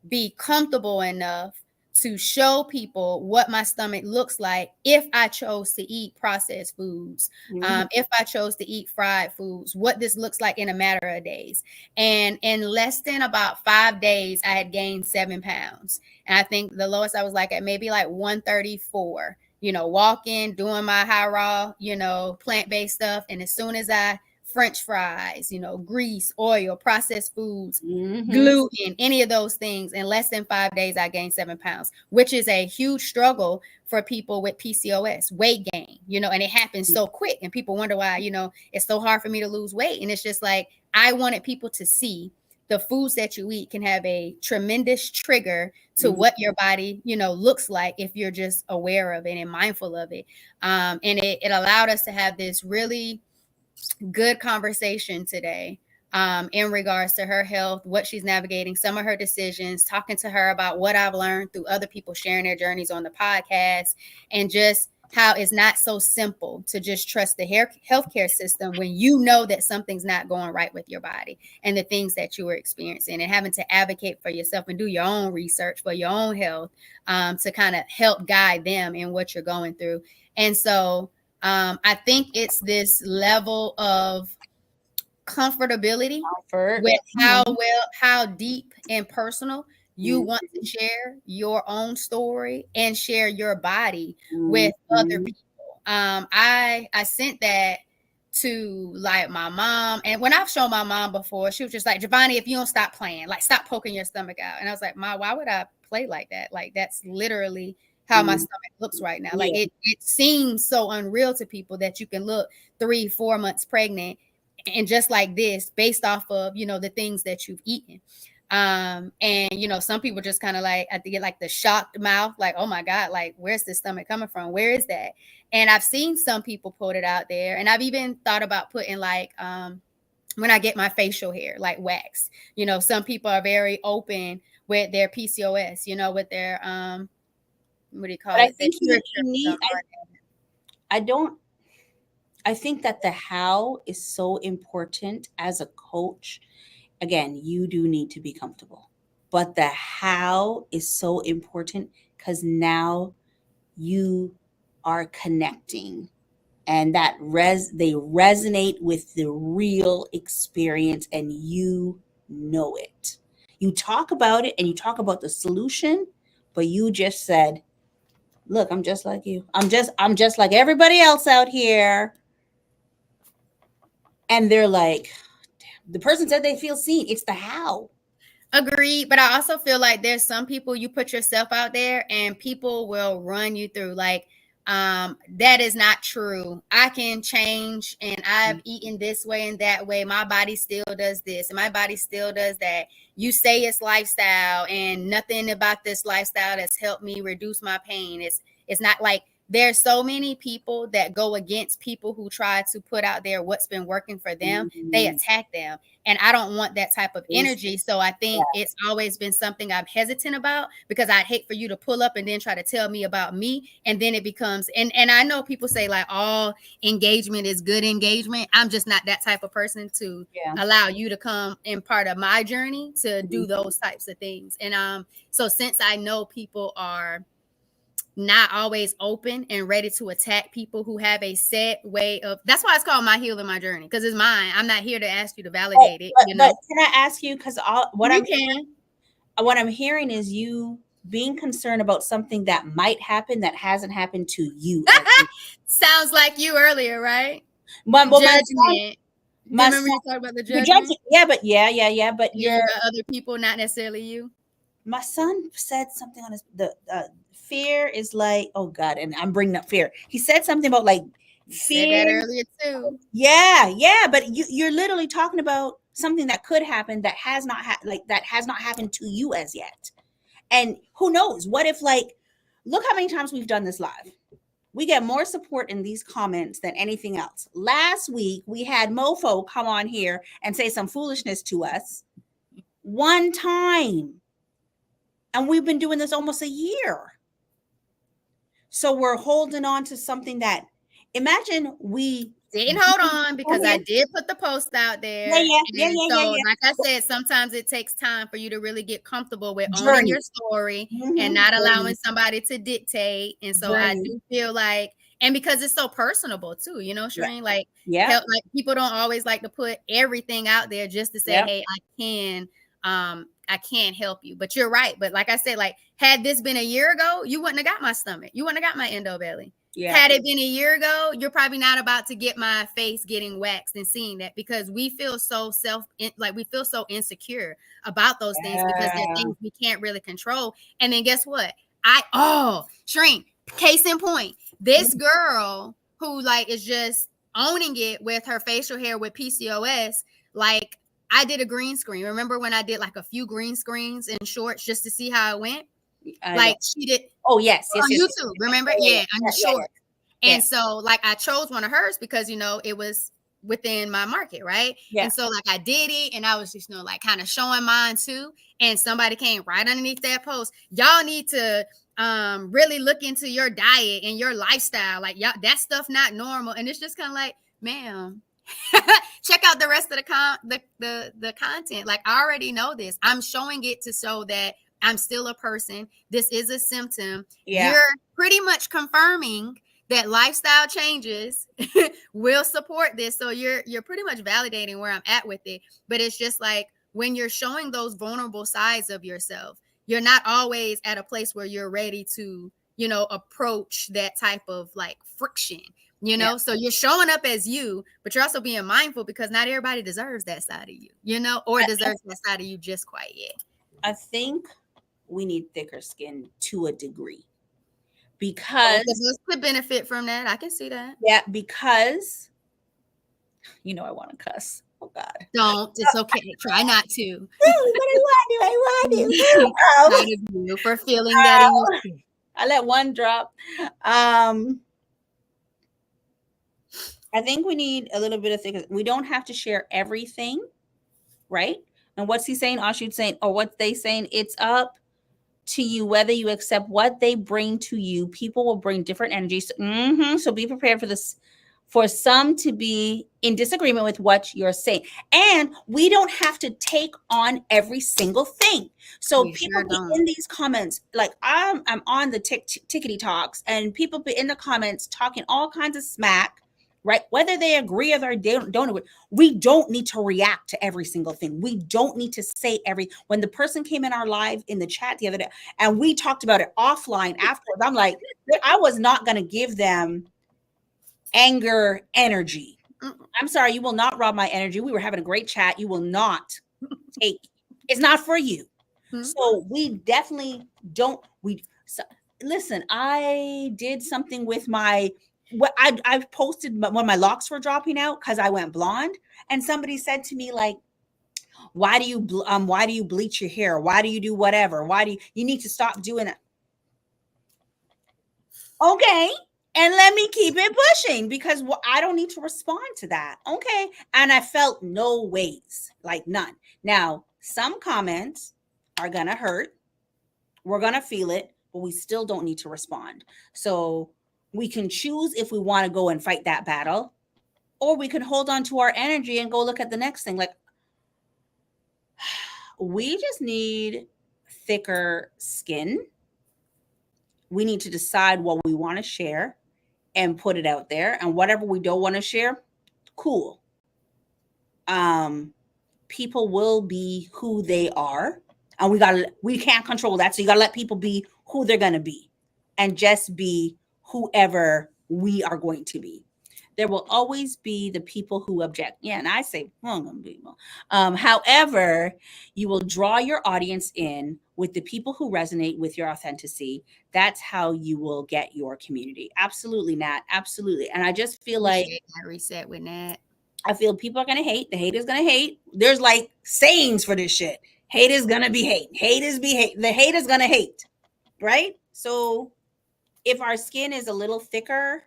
be comfortable enough to show people what my stomach looks like if I chose to eat processed foods, if I chose to eat fried foods, what this looks like in a matter of days. And in less than about 5 days, I had gained 7 pounds. And I think the lowest I was like at maybe like 134, you know, walking, doing my high raw, you know, plant-based stuff. And as soon as I French fries, you know, grease, oil, processed foods, gluten, any of those things. In less than 5 days, I gained 7 pounds, which is a huge struggle for people with PCOS, weight gain, you know, and it happens so quick. And people wonder why, you know, it's so hard for me to lose weight. And it's just like, I wanted people to see the foods that you eat can have a tremendous trigger to what your body, you know, looks like if you're just aware of it and mindful of it. And it allowed us to have this really good conversation today in regards to her health, what she's navigating, some of her decisions, talking to her about what I've learned through other people sharing their journeys on the podcast, and just how it's not so simple to just trust the healthcare system when you know that something's not going right with your body and the things that you are experiencing, and having to advocate for yourself and do your own research for your own health to kind of help guide them in what you're going through. And so I think it's this level of comfortability with how deep and personal you want to share your own story and share your body with other people. I sent that to like my mom, and when I've shown my mom before, she was just like, Giovanni, if you don't stop playing, like stop poking your stomach out. And I was like, Ma, why would I play like that? Like that's literally how my stomach looks right now. Like it seems so unreal to people that you can look 3-4 months pregnant and just like this based off of, you know, the things that you've eaten. And you know, some people just kind of like I think like the shocked mouth, like, oh my God, like where's this stomach coming from? Where is that? And I've seen some people put it out there, and I've even thought about putting like when I get my facial hair like waxed. You know, some people are very open with their PCOS, you know, with their what do you call But I it? think you need I think that the how is so important as a coach. Again, you do need to be comfortable, but the how is so important because now you are connecting, and that they resonate with the real experience, and you know it. You talk about it and you talk about the solution, but you just said, look, I'm just like you. I'm just like everybody else out here. And they're like, the person said they feel seen. It's the how. Agreed, but I also feel like there's some people you put yourself out there and people will run you through like that is not true. I can change and I've eaten this way and that way. My body still does this and my body still does that. You say it's lifestyle and nothing about this lifestyle has helped me reduce my pain. It's not like there's so many people that go against people who try to put out there what's been working for them. They attack them. And I don't want that type of energy. So I think it's always been something I'm hesitant about, because I'd hate for you to pull up and then try to tell me about me. And then it becomes, and I know people say like all engagement is good engagement. I'm just not that type of person to allow you to come in part of my journey to do those types of things. And so since I know people are not always open and ready to attack people who have a set way of, that's why it's called my healing, my journey, because it's mine. I'm not here to ask you to validate it. But can I ask you, because what I'm hearing is you being concerned about something that might happen that hasn't happened to you. Sounds like you earlier, right? Judgment. Remember you talked about the judgment? Yeah, but you got other people, not necessarily you. My son said something on his fear is like, oh God, and I'm bringing up fear. He said something about like fear. Said that earlier too. Yeah, but you're literally talking about something that could happen that has not happened to you as yet. And who knows? What if, like, look how many times we've done this live. We get more support in these comments than anything else. Last week we had Mofo come on here and say some foolishness to us one time. And we've been doing this almost a year. So we're holding on to something that, imagine we didn't hold on, because I did put the post out there. Like I said, sometimes it takes time for you to really get comfortable with owning your story and not allowing somebody to dictate. And so I do feel like, and because it's so personable too, you know, Shireen, like people don't always like to put everything out there just to say, hey, I can't help you. But you're right. But like I said, like, had this been a year ago, you wouldn't have got my stomach. You wouldn't have got my endo belly. Had it been a year ago, you're probably not about to get my face getting waxed and seeing that, because we feel so we feel so insecure about those things, because they're things we can't really control. And then guess what? Shrink, case in point, this girl who like is just owning it with her facial hair with PCOS, like, I did a green screen. Remember when I did like a few green screens in shorts just to see how it went? She did. Oh, yes. On YouTube. Remember? Yeah, on the short. And so like I chose one of hers because, you know, it was within my market, right? And so like I did it, and I was just, you know, like kind of showing mine too. And somebody came right underneath that post. Y'all need to really look into your diet and your lifestyle. Like, y'all, that stuff not normal. And it's just kind of like, ma'am, check out the rest of the content. Like, I already know this. I'm showing it to show that I'm still a person. This is a symptom. You're pretty much confirming that lifestyle changes will support this. So you're pretty much validating where I'm at with it. But it's just like, when you're showing those vulnerable sides of yourself, you're not always at a place where you're ready to, you know, approach that type of like friction. You know, so you're showing up as you, but you're also being mindful, because not everybody deserves that side of you, you know, or deserves that side of you just quite yet. I think we need thicker skin to a degree, because this could benefit from that. I can see that. Yeah, because, you know, I want to cuss. Oh God. Don't. It's okay. Try not to. But I want to. For feeling that. I let one drop. I think we need a little bit of thickness. We don't have to share everything, right? And what's he saying? Ashut saying, or what they saying? It's up to you whether you accept what they bring to you. People will bring different energies. So be prepared for this. For some to be in disagreement with what you're saying. And we don't have to take on every single thing. So we people be in these comments, like I'm on the tickety talks, and people be in the comments talking all kinds of smack, right? Whether they agree or they don't agree, we don't need to react to every single thing. We don't need to say when the person came in our live in the chat the other day and we talked about it offline afterwards, I'm like, I was not going to give them anger energy. I'm sorry, you will not rob my energy. We were having a great chat. You will not take, it's not for you. So we definitely don't, listen, I did something with I posted when my locks were dropping out because I went blonde, and somebody said to me like, why do you bleach your hair? Why do you do whatever? You need to stop doing it? Okay. and let me keep it pushing because I don't need to respond to that. Okay. And I felt no ways, like none. Now, some comments are going to hurt. We're going to feel it, but we still don't need to respond. So we can choose if we want to go and fight that battle, or we can hold on to our energy and go look at the next thing. Like, we just need thicker skin. We need to decide what we want to share and put it out there. And whatever we don't want to share, cool. People will be who they are. And we can't control that. So you gotta let people be who they're gonna be and just be whoever we are going to be. There will always be the people who object. Yeah, and I say, people. However, you will draw your audience in with the people who resonate with your authenticity. That's how you will get your community. Absolutely, Nat. Absolutely. And I just feel like that reset with Nat. I feel people are gonna hate. The haters gonna hate. There's like sayings for this shit. Haters gonna be hate. Haters be hate. The haters gonna hate. Right? So if our skin is a little thicker,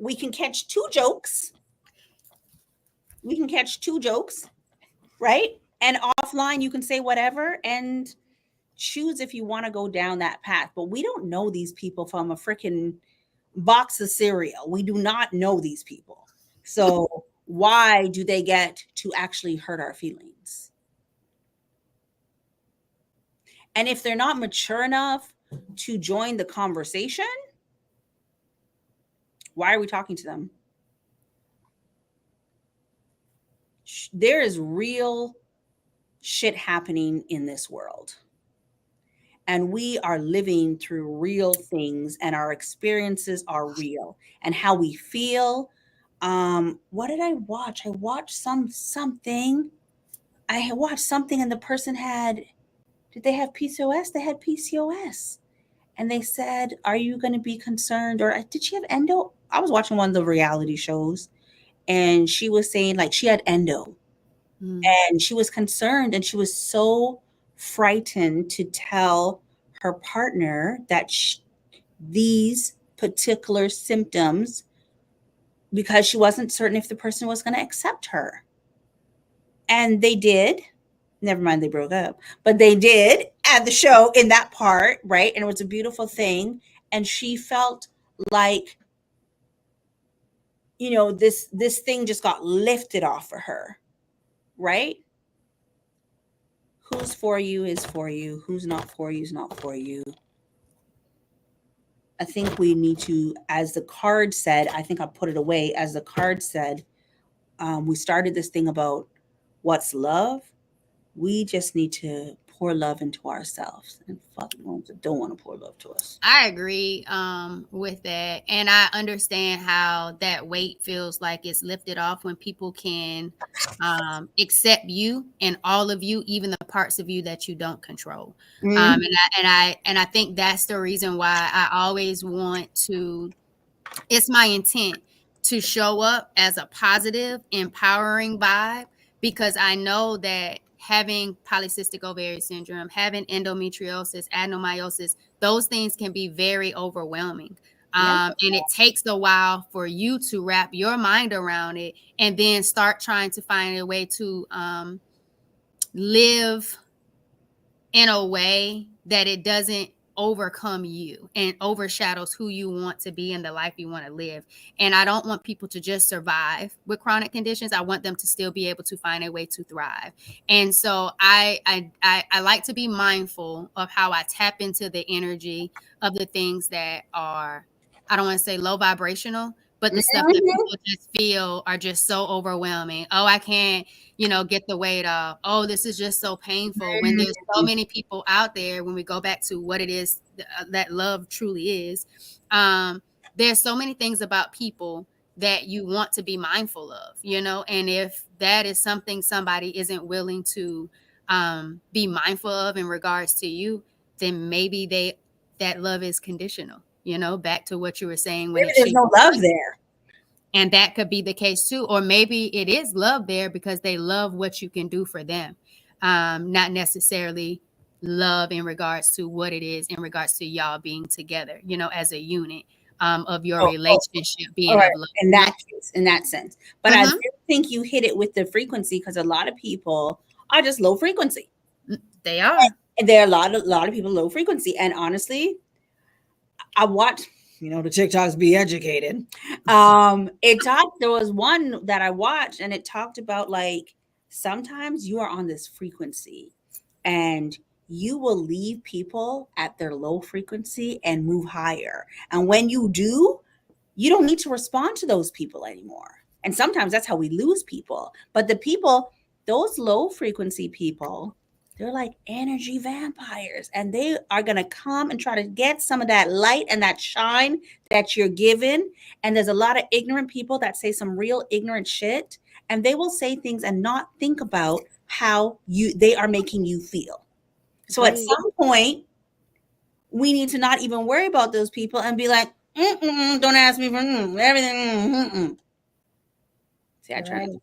we can catch two jokes. Right? And offline, you can say whatever and choose if you want to go down that path. But we don't know these people from a freaking box of cereal. We do not know these people. So why do they get to actually hurt our feelings? And if they're not mature enough to join the conversation, why are we talking to them? There is real shit happening in this world. And we are living through real things, and our experiences are real. And how we feel. What did I watch? I watched something. I watched something, and the person did they have PCOS? They had PCOS. And they said, are you going to be concerned? Or did she have endo? I was watching one of the reality shows, and she was saying like she had endo. And she was concerned, and she was so frightened to tell her partner that these particular symptoms, because she wasn't certain if the person was going to accept her. And they did. Never mind, they broke up, but they did at the show in that part, right? And it was a beautiful thing. And she felt like, this thing just got lifted off of her, right? Who's for you is for you. Who's not for you is not for you. I think we need to, as the card said, I think I put it away, as the card said, we started this thing about what's love. We just need to pour love into ourselves, and fucking ones that don't want to pour love to us. I agree with that. And I understand how that weight feels like it's lifted off when people can accept you and all of you, even the parts of you that you don't control. And I think that's the reason why I always want to, it's my intent to show up as a positive, empowering vibe, because I know that having polycystic ovarian syndrome, having endometriosis, adenomyosis, those things can be very overwhelming. And it takes a while for you to wrap your mind around it and then start trying to find a way to live in a way that it doesn't overcome you and overshadows who you want to be and the life you want to live. And I don't want people to just survive with chronic conditions. I want them to still be able to find a way to thrive. And so I like to be mindful of how I tap into the energy of the things that are, I don't want to say low vibrational, but the stuff that people just feel are just so overwhelming. Oh, I can't, get the weight off. Oh, this is just so painful. When there's so many people out there, when we go back to what it is that love truly is, there's so many things about people that you want to be mindful of, and if that is something somebody isn't willing to be mindful of in regards to you, then maybe that love is conditional. Back to what you were saying. When there's no love there. And that could be the case too. Or maybe it is love there because they love what you can do for them. Not necessarily love in regards to what it is in regards to y'all being together, as a unit, of your Oh, relationship all being right. of love. In that case, in that sense. But I do Mm-hmm. think you hit it with the frequency because a lot of people are just low frequency. They are. And there are a lot of people low frequency. And honestly, I watch, the TikToks be educated. There was one that I watched and it talked about like sometimes you are on this frequency and you will leave people at their low frequency and move higher. And when you do, you don't need to respond to those people anymore. And sometimes that's how we lose people. But those low frequency people, they're like energy vampires and they are going to come and try to get some of that light and that shine that you're given. And there's a lot of ignorant people that say some real ignorant shit and they will say things and not think about how they are making you feel. So at Agreed. some point, we need to not even worry about those people and be like, don't ask me for everything. See, I try not Right. to.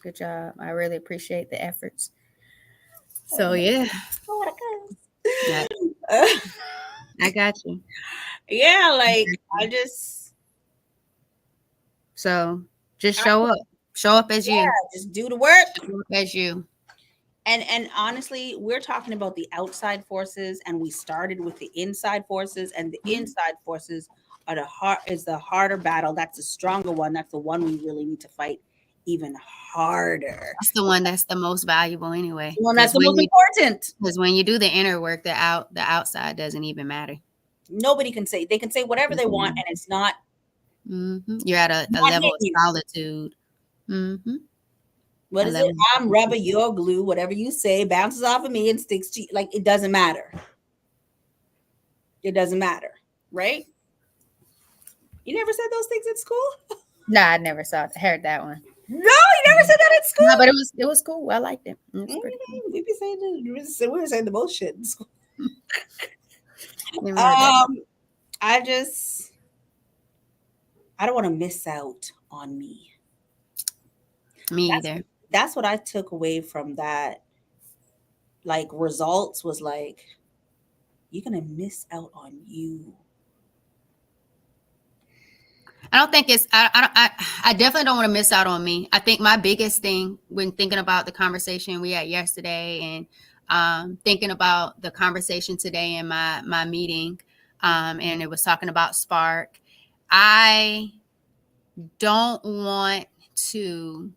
Good job. I really appreciate the efforts. So yeah, yeah, I got you. Yeah, like I just, So just I, show up. Show up as you. just do the work. Show up as you. And honestly, we're talking about the outside forces, and we started with the inside forces, and the Mhm. inside forces are the harder battle. That's the stronger one. That's the one we really need to fight even harder. That's the one that's the most valuable anyway. Well, that's the most important. Because when you do the inner work, the outside doesn't even matter. Nobody can say they can say whatever they want, and it's not You're at a not level hitting of you. solitude. Mm-hmm. What A is it? level of I'm rubber, you're glue. Whatever you say bounces off of me and sticks to you. Like it doesn't matter. It doesn't matter, right? You never said those things at school? No, I never heard that one. No, you never said that at school. No, but it was cool. I liked it. It was pretty cool. We be saying we were saying the most shit in school. Never heard that. I don't want to miss out on me. Me either. That's what I took away from that. Like results was like, you're gonna miss out on you. I don't think it's. I definitely don't want to miss out on me. I think my biggest thing when thinking about the conversation we had yesterday, and thinking about the conversation today in my meeting, and it was talking about spark. I don't want to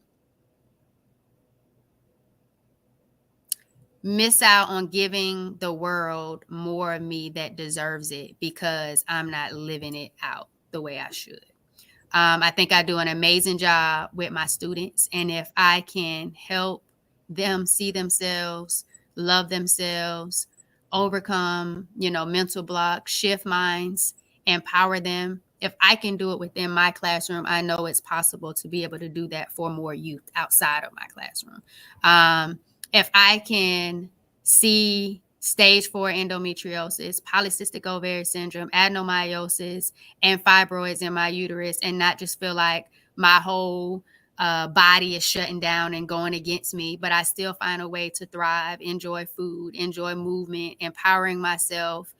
miss out on giving the world more of me that deserves it because I'm not living it out the way I should. I think I do an amazing job with my students. And if I can help them see themselves, love themselves, overcome, mental blocks, shift minds, empower them. If I can do it within my classroom, I know it's possible to be able to do that for more youth outside of my classroom. If I can see stage 4 endometriosis, polycystic ovary syndrome, adenomyosis, and fibroids in my uterus, and not just feel like my whole body is shutting down and going against me, but I still find a way to thrive, enjoy food, enjoy movement, empowering myself,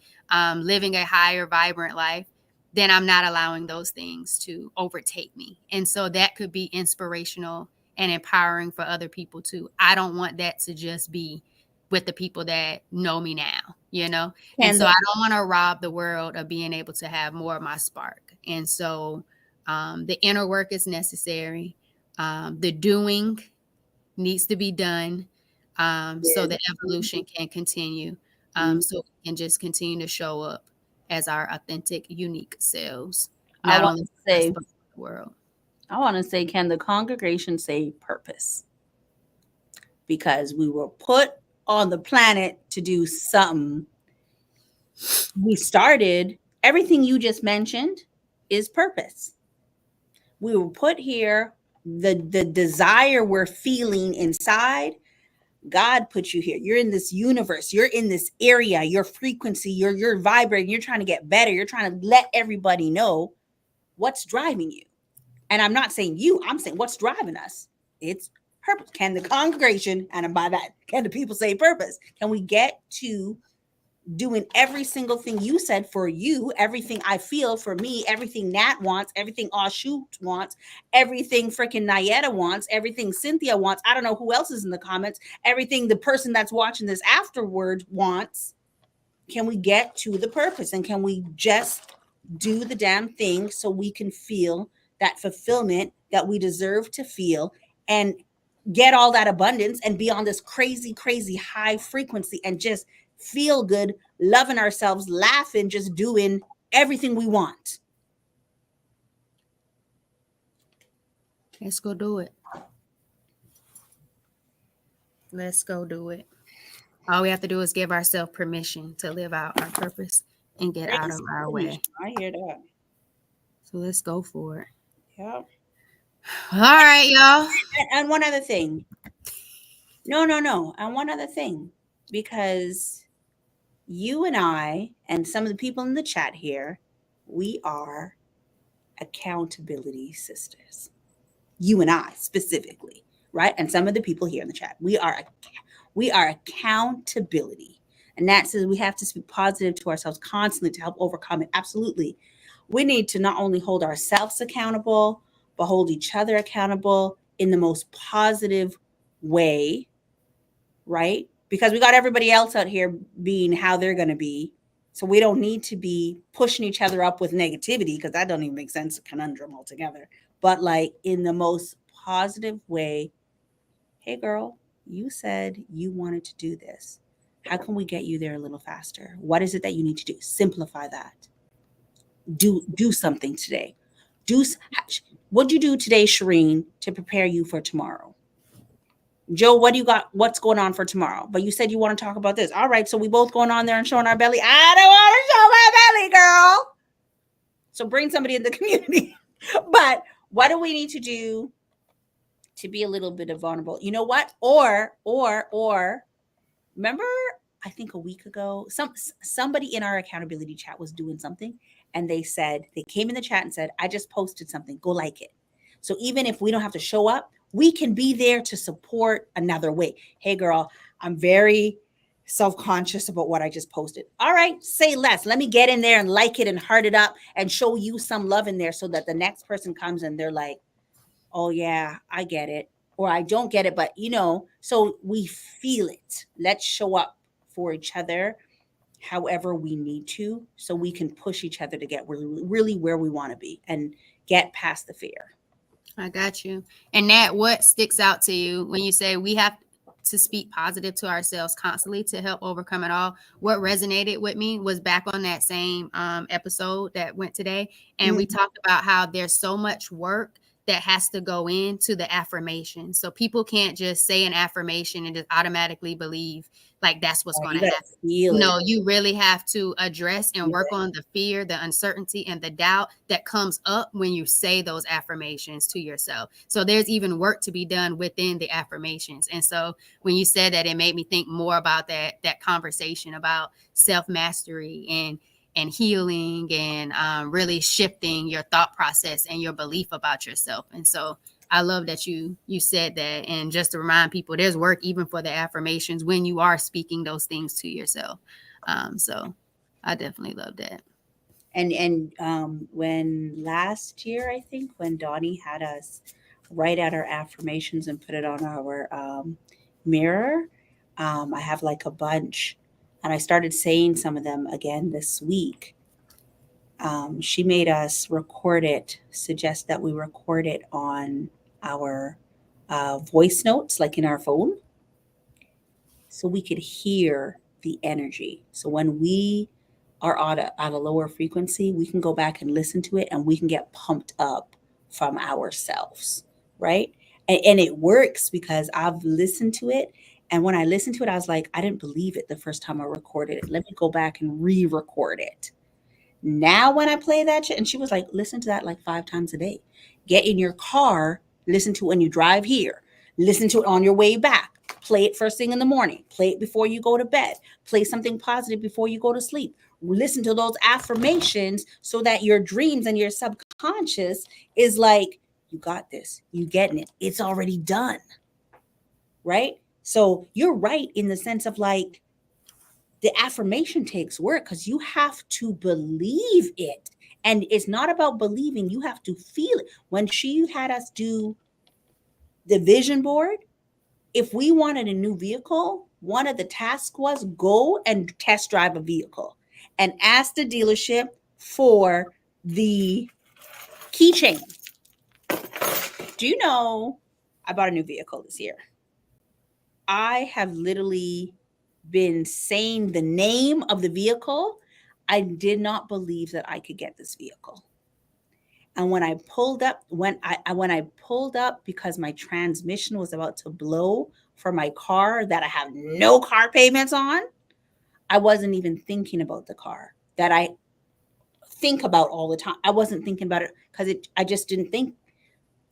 living a higher, vibrant life, then I'm not allowing those things to overtake me. And so that could be inspirational and empowering for other people too. I don't want that to just be with the people that know me now. And so I don't want to rob the world of being able to have more of my spark. And so the inner work is necessary. The doing needs to be done so the evolution can continue. So we can just continue to show up as our authentic, unique selves, not only for us, but for the world. I want to say, can the congregation say purpose? Because we were put on the planet to do something. We started, everything you just mentioned is purpose. We were put here, the desire we're feeling inside, God put you here. You're in this universe. You're in this area. Your frequency. You're vibrating. You're trying to get better. You're trying to let everybody know what's driving you. And I'm not saying you. I'm saying what's driving us. It's purpose? Can the congregation, and by that, can the people say purpose? Can we get to doing every single thing you said for you, everything I feel for me, everything Nat wants, everything Ashu wants, everything freaking Nayetta wants, everything Cynthia wants. I don't know who else is in the comments, everything the person that's watching this afterward wants. Can we get to the purpose, and can we just do the damn thing so we can feel that fulfillment that we deserve to feel, and get all that abundance and be on this crazy, crazy high frequency and just feel good, loving ourselves, laughing, just doing everything we want. Let's go do it. Let's go do it. All we have to do is give ourselves permission to live out our purpose and get out of our way. I hear that. So let's go for it. Yeah. All right, y'all. And one other thing. No. And one other thing, because you and I and some of the people in the chat here, we are accountability sisters. You and I specifically, right? And some of the people here in the chat, we are accountability. And that says we have to speak positive to ourselves constantly to help overcome it. Absolutely. We need to not only hold ourselves accountable, but hold each other accountable in the most positive way, right? Because we got everybody else out here being how they're going to be. So we don't need to be pushing each other up with negativity, because that doesn't even make sense, a conundrum altogether. But like in the most positive way, hey girl, you said you wanted to do this. How can we get you there a little faster? What is it that you need to do? Simplify that. Do something today. What'd you do today, Shireen, to prepare you for tomorrow? Joe, what do you got? What's going on for tomorrow? But you said you want to talk about this. All right, so we both going on there and showing our belly. I don't want to show my belly, girl. So bring somebody in the community. But what do we need to do to be a little bit of vulnerable? You know what? Or remember, I think a week ago, somebody in our accountability chat was doing something, and they came in the chat and said, I just posted something, go like it. So even if we don't have to show up, we can be there to support another way. Hey girl, I'm very self-conscious about what I just posted. All right, say less. Let me get in there and like it and heart it up and show you some love in there, so that the next person comes and they're like, oh yeah, I get it. Or I don't get it, but so we feel it. Let's show up for each other however we need to, so we can push each other to get really where we want to be and get past the fear. I got you. And Nat, what sticks out to you when you say we have to speak positive to ourselves constantly to help overcome it all? What resonated with me was back on that same episode that went today. And we talked about how there's so much work that has to go into the affirmation. So people can't just say an affirmation and just automatically believe like that's what's going to happen. No, you really have to address and work on the fear, the uncertainty, and the doubt that comes up when you say those affirmations to yourself. So there's even work to be done within the affirmations. And so when you said that, it made me think more about that conversation about self-mastery and healing and really shifting your thought process and your belief about yourself. And so I love that you said that. And just to remind people, there's work even for the affirmations when you are speaking those things to yourself. So I definitely love that. And when last year, I think, when Donnie had us write out our affirmations and put it on our mirror, I have like a bunch. And I started saying some of them again this week. She made us record it, suggest that we record it on our voice notes, like in our phone, so we could hear the energy. So when we are at a lower frequency, we can go back and listen to it, and we can get pumped up from ourselves, right? And it works, because I've listened to it. And when I listened to it, I was like, I didn't believe it the first time I recorded it. Let me go back and re-record it. Now when I play that shit, and she was like, listen to that like 5 times a day. Get in your car, listen to it when you drive here. Listen to it on your way back. Play it first thing in the morning. Play it before you go to bed. Play something positive before you go to sleep. Listen to those affirmations so that your dreams and your subconscious is like, you got this. You getting it. It's already done. right? So you're right in the sense of like the affirmation takes work because you have to believe it. And it's not about believing, you have to feel it. When she had us do the vision board, if we wanted a new vehicle, one of the tasks was go and test drive a vehicle and ask the dealership for the keychain. Do you know I bought a new vehicle this year? I have literally been saying the name of the vehicle. I did not believe that I could get this vehicle. And when I pulled up, when I pulled up because my transmission was about to blow for my car that I have no car payments on, I wasn't even thinking about the car that I think about all the time. I wasn't thinking about it because I just didn't think,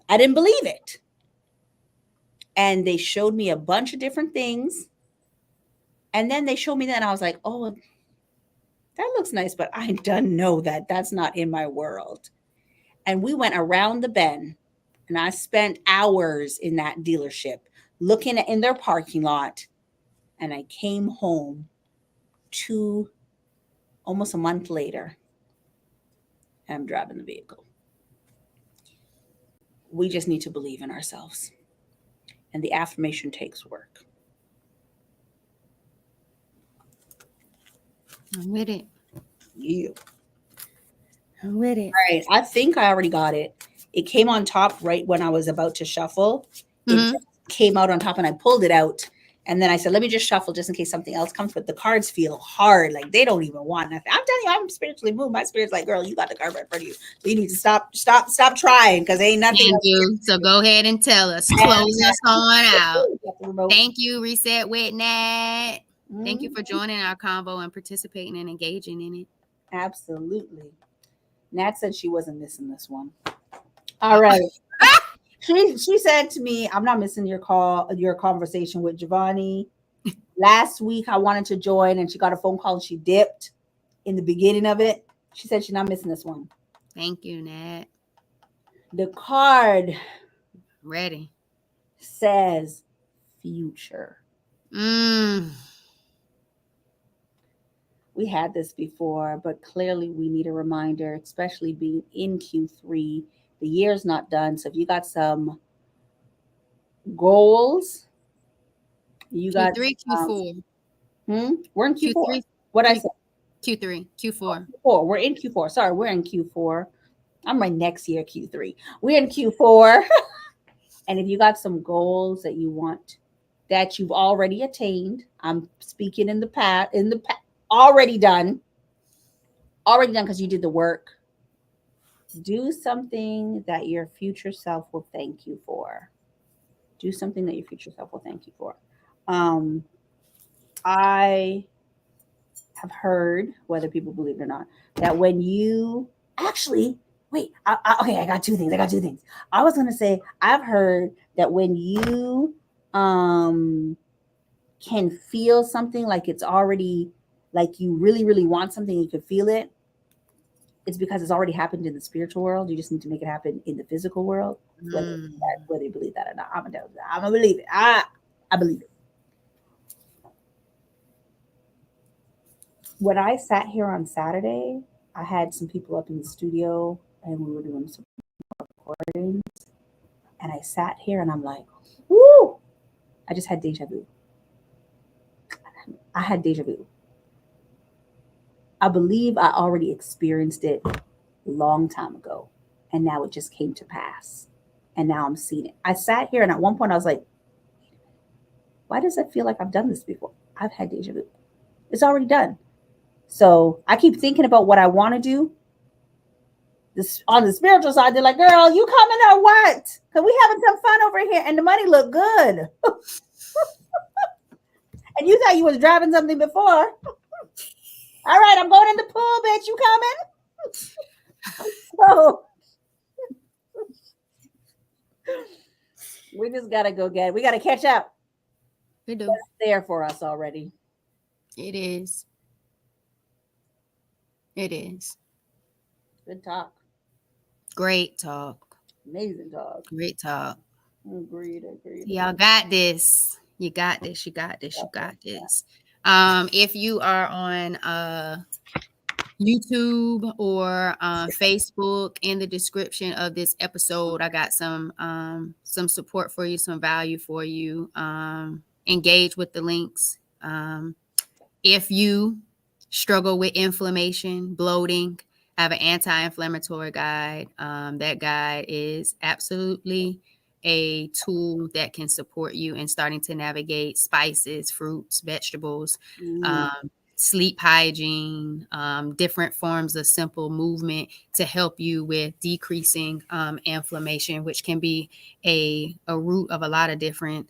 I didn't believe it. And they showed me a bunch of different things. And then they showed me that, and I was like, oh, that looks nice, but I don't know that that's not in my world. And we went around the bend, and I spent hours in that dealership looking in their parking lot. And I came home almost a month later, and I'm driving the vehicle. We just need to believe in ourselves. And the affirmation takes work. I'm with it. Yeah. I'm with it. All right. I think I already got it. It came on top right when I was about to shuffle. It just came out on top, and I pulled it out. And then I said, let me just shuffle just in case something else comes. But the cards feel hard. Like they don't even want nothing. I'm telling you, I'm spiritually moved. My spirit's like, girl, you got the card right in front of you. So you need to stop trying because ain't nothing. Thank you. So go ahead and tell us. Close us on out. Thank you, Reset with Nat. Thank you for joining our convo and participating and engaging in it. Absolutely. Nat said she wasn't missing this one. All right. She said to me, I'm not missing your conversation with Giovanni. Last week I wanted to join, and she got a phone call and she dipped in the beginning of it. She said she's not missing this one. Thank you, Nat. The card Ready says future. We had this before, but clearly we need a reminder, especially being in Q3. The year's not done. So if you got some goals, you got Q3, Q4. We're in Q4. Q3, What I said? Q3, Q4. Q4. We're in Q4. Sorry, we're in Q4. I'm right next year, Q3. We're in Q4. And if you got some goals that you want, that you've already attained, I'm speaking in the past, already done because you did the work. Do something that your future self will thank you for. Do something that your future self will thank you for. I have heard, whether people believe it or not, that when you actually wait, okay, I got two things. I was gonna say I've heard that when you can feel something like it's already, like you really, really want something, you can feel it. It's because it's already happened in the spiritual world. You just need to make it happen in the physical world. Whether you believe that or not, I'm gonna believe it. I believe it. When I sat here on Saturday, I had some people up in the studio and we were doing some recordings. And I sat here and I'm like, woo! I just had deja vu. I believe I already experienced it a long time ago. And now it just came to pass. And now I'm seeing it. I sat here and at one point I was like, why does it feel like I've done this before? I've had deja vu. It's already done. So I keep thinking about what I want to do. This on the spiritual side, they're like, girl, you coming or what? Because we having some fun over here and the money look good. And you thought you was driving something before. All right, I'm going in the pool, bitch. You coming? So we just gotta go we gotta catch up. We do. It's there for us already. It is. It is. Good talk. Great talk. Amazing talk. Great talk. Agreed. Y'all got this. You got this. You got this. You got this. If you are on YouTube or Facebook, in the description of this episode, I got some support for you, some value for you. Engage with the links. If you struggle with inflammation, bloating, I have an anti-inflammatory guide. That guide is absolutely a tool that can support you in starting to navigate spices, fruits, vegetables, sleep hygiene, different forms of simple movement to help you with decreasing inflammation, which can be a root of a lot of different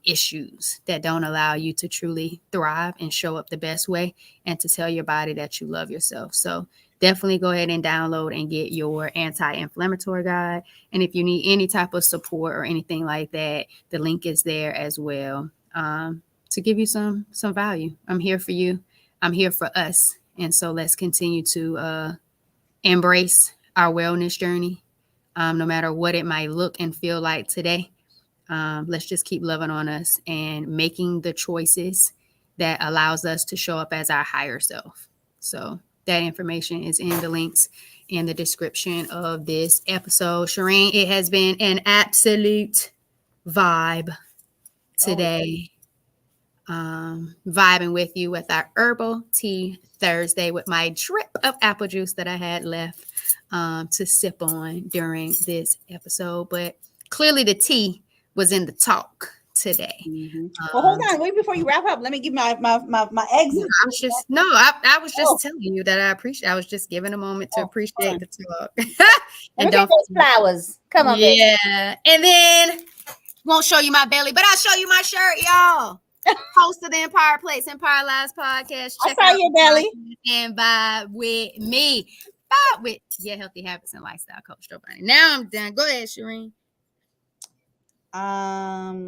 issues that don't allow you to truly thrive and show up the best way and to tell your body that you love yourself. So definitely go ahead and download and get your anti-inflammatory guide. And if you need any type of support or anything like that, the link is there as well, to give you some value. I'm here for you. I'm here for us. And so let's continue to embrace our wellness journey, no matter what it might look and feel like today. Let's just keep loving on us and making the choices that allows us to show up as our higher self. So that information is in the links in the description of this episode. Shireen, it has been an absolute vibe today. Vibing with you with our herbal tea Thursday with my drip of apple juice that I had left to sip on during this episode. But clearly the tea was in the talk today. Well, hold on, wait before you wrap up. Let me give my exit. I was just telling you that I appreciate. I was just giving a moment to appreciate the talk. And don't those flowers. Come on, baby. Yeah, and then won't show you my belly, but I'll show you my shirt, y'all. Host of the Empire Place, Empire Lives podcast. Check out your belly and vibe with me. Vibe with your healthy habits and lifestyle coach, Joe Bunny. Now I'm done. Go ahead, Shireen. I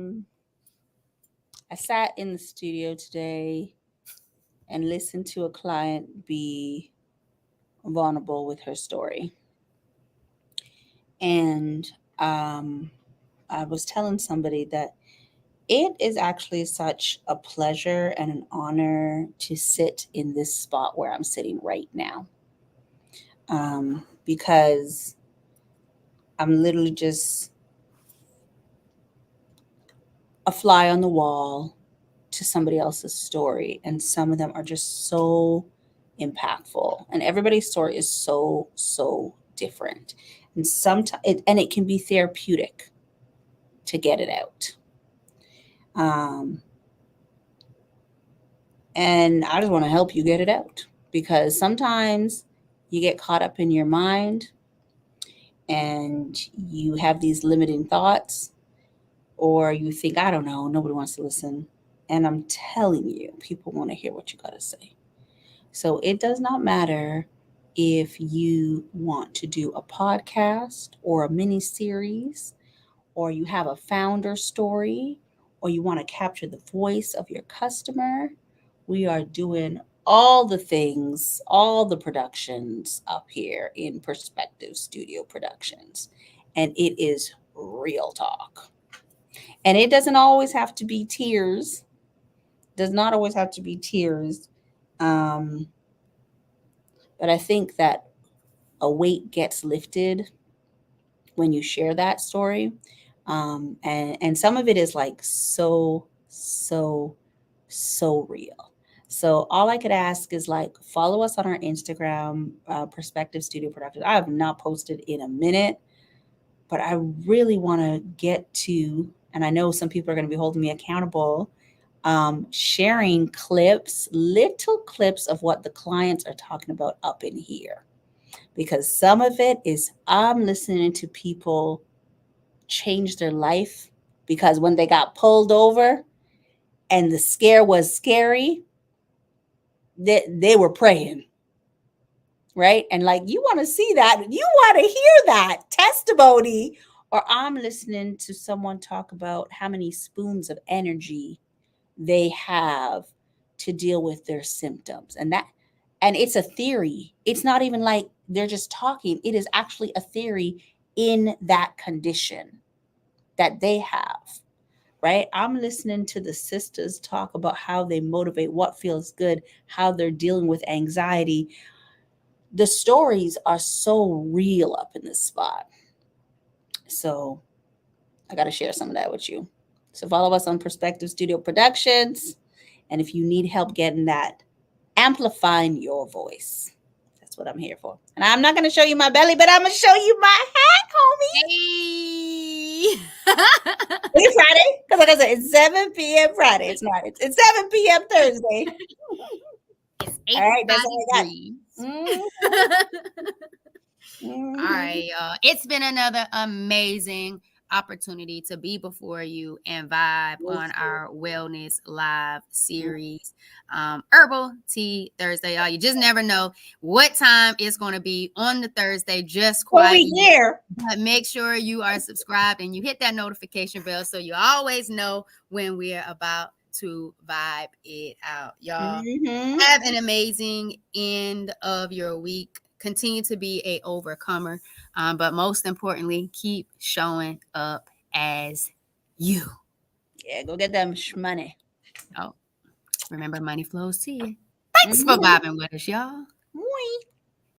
sat in the studio today and listened to a client be vulnerable with her story. And I was telling somebody that it is actually such a pleasure and an honor to sit in this spot where I'm sitting right now. Because I'm literally just a fly on the wall to somebody else's story. And some of them are just so impactful. And everybody's story is so, so different. And sometimes it can be therapeutic to get it out. And I just want to help you get it out, because sometimes you get caught up in your mind and you have these limiting thoughts, or you think, I don't know, nobody wants to listen. And I'm telling you, people want to hear what you got to say. So it does not matter if you want to do a podcast or a mini series, or you have a founder story, or you want to capture the voice of your customer. We are doing all the things, all the productions up here in Perspective Studio Productions. And it is real talk. And it doesn't always have to be tears. Does not always have to be tears. But I think that a weight gets lifted when you share that story. And some of it is like so real. So all I could ask is like, follow us on our Instagram, Perspective Studio Productions. I have not posted in a minute, but I really want to get to, and I know some people are going to be holding me accountable, sharing clips, little clips of what the clients are talking about up in here. Because some of it is, I'm listening to people change their life because when they got pulled over and the scare was scary, they were praying, right? And like, you want to see that, you want to hear that testimony. Or I'm listening to someone talk about how many spoons of energy they have to deal with their symptoms. And it's a theory. It's not even like they're just talking. It is actually a theory in that condition that they have, right? I'm listening to the sisters talk about how they motivate, what feels good, how they're dealing with anxiety. The stories are so real up in this spot. So I got to share some of that with you. So follow us on Perspective Studio Productions. And if you need help getting that, amplifying your voice, that's what I'm here for. And I'm not going to show you my belly, but I'm going to show you my hat, homie. Hey. It's Friday, because like I said, it's 7 p.m. Friday. It's not. It's 7 p.m. Thursday. It's All right, that's 85 all I got. degrees. Mm-hmm. All right, y'all. It's been another amazing opportunity to be before you and vibe on our Wellness Live series. Herbal Tea Thursday, y'all. You just never know what time it's going to be on the Thursday, just quietly. Here. But make sure you are subscribed and you hit that notification bell so you always know when we're about to vibe it out. Y'all have an amazing end of your week. Continue to be a overcomer, but most importantly, keep showing up as you. Yeah, go get them money. Oh, remember, money flows to you. Thanks for vibing with us, y'all.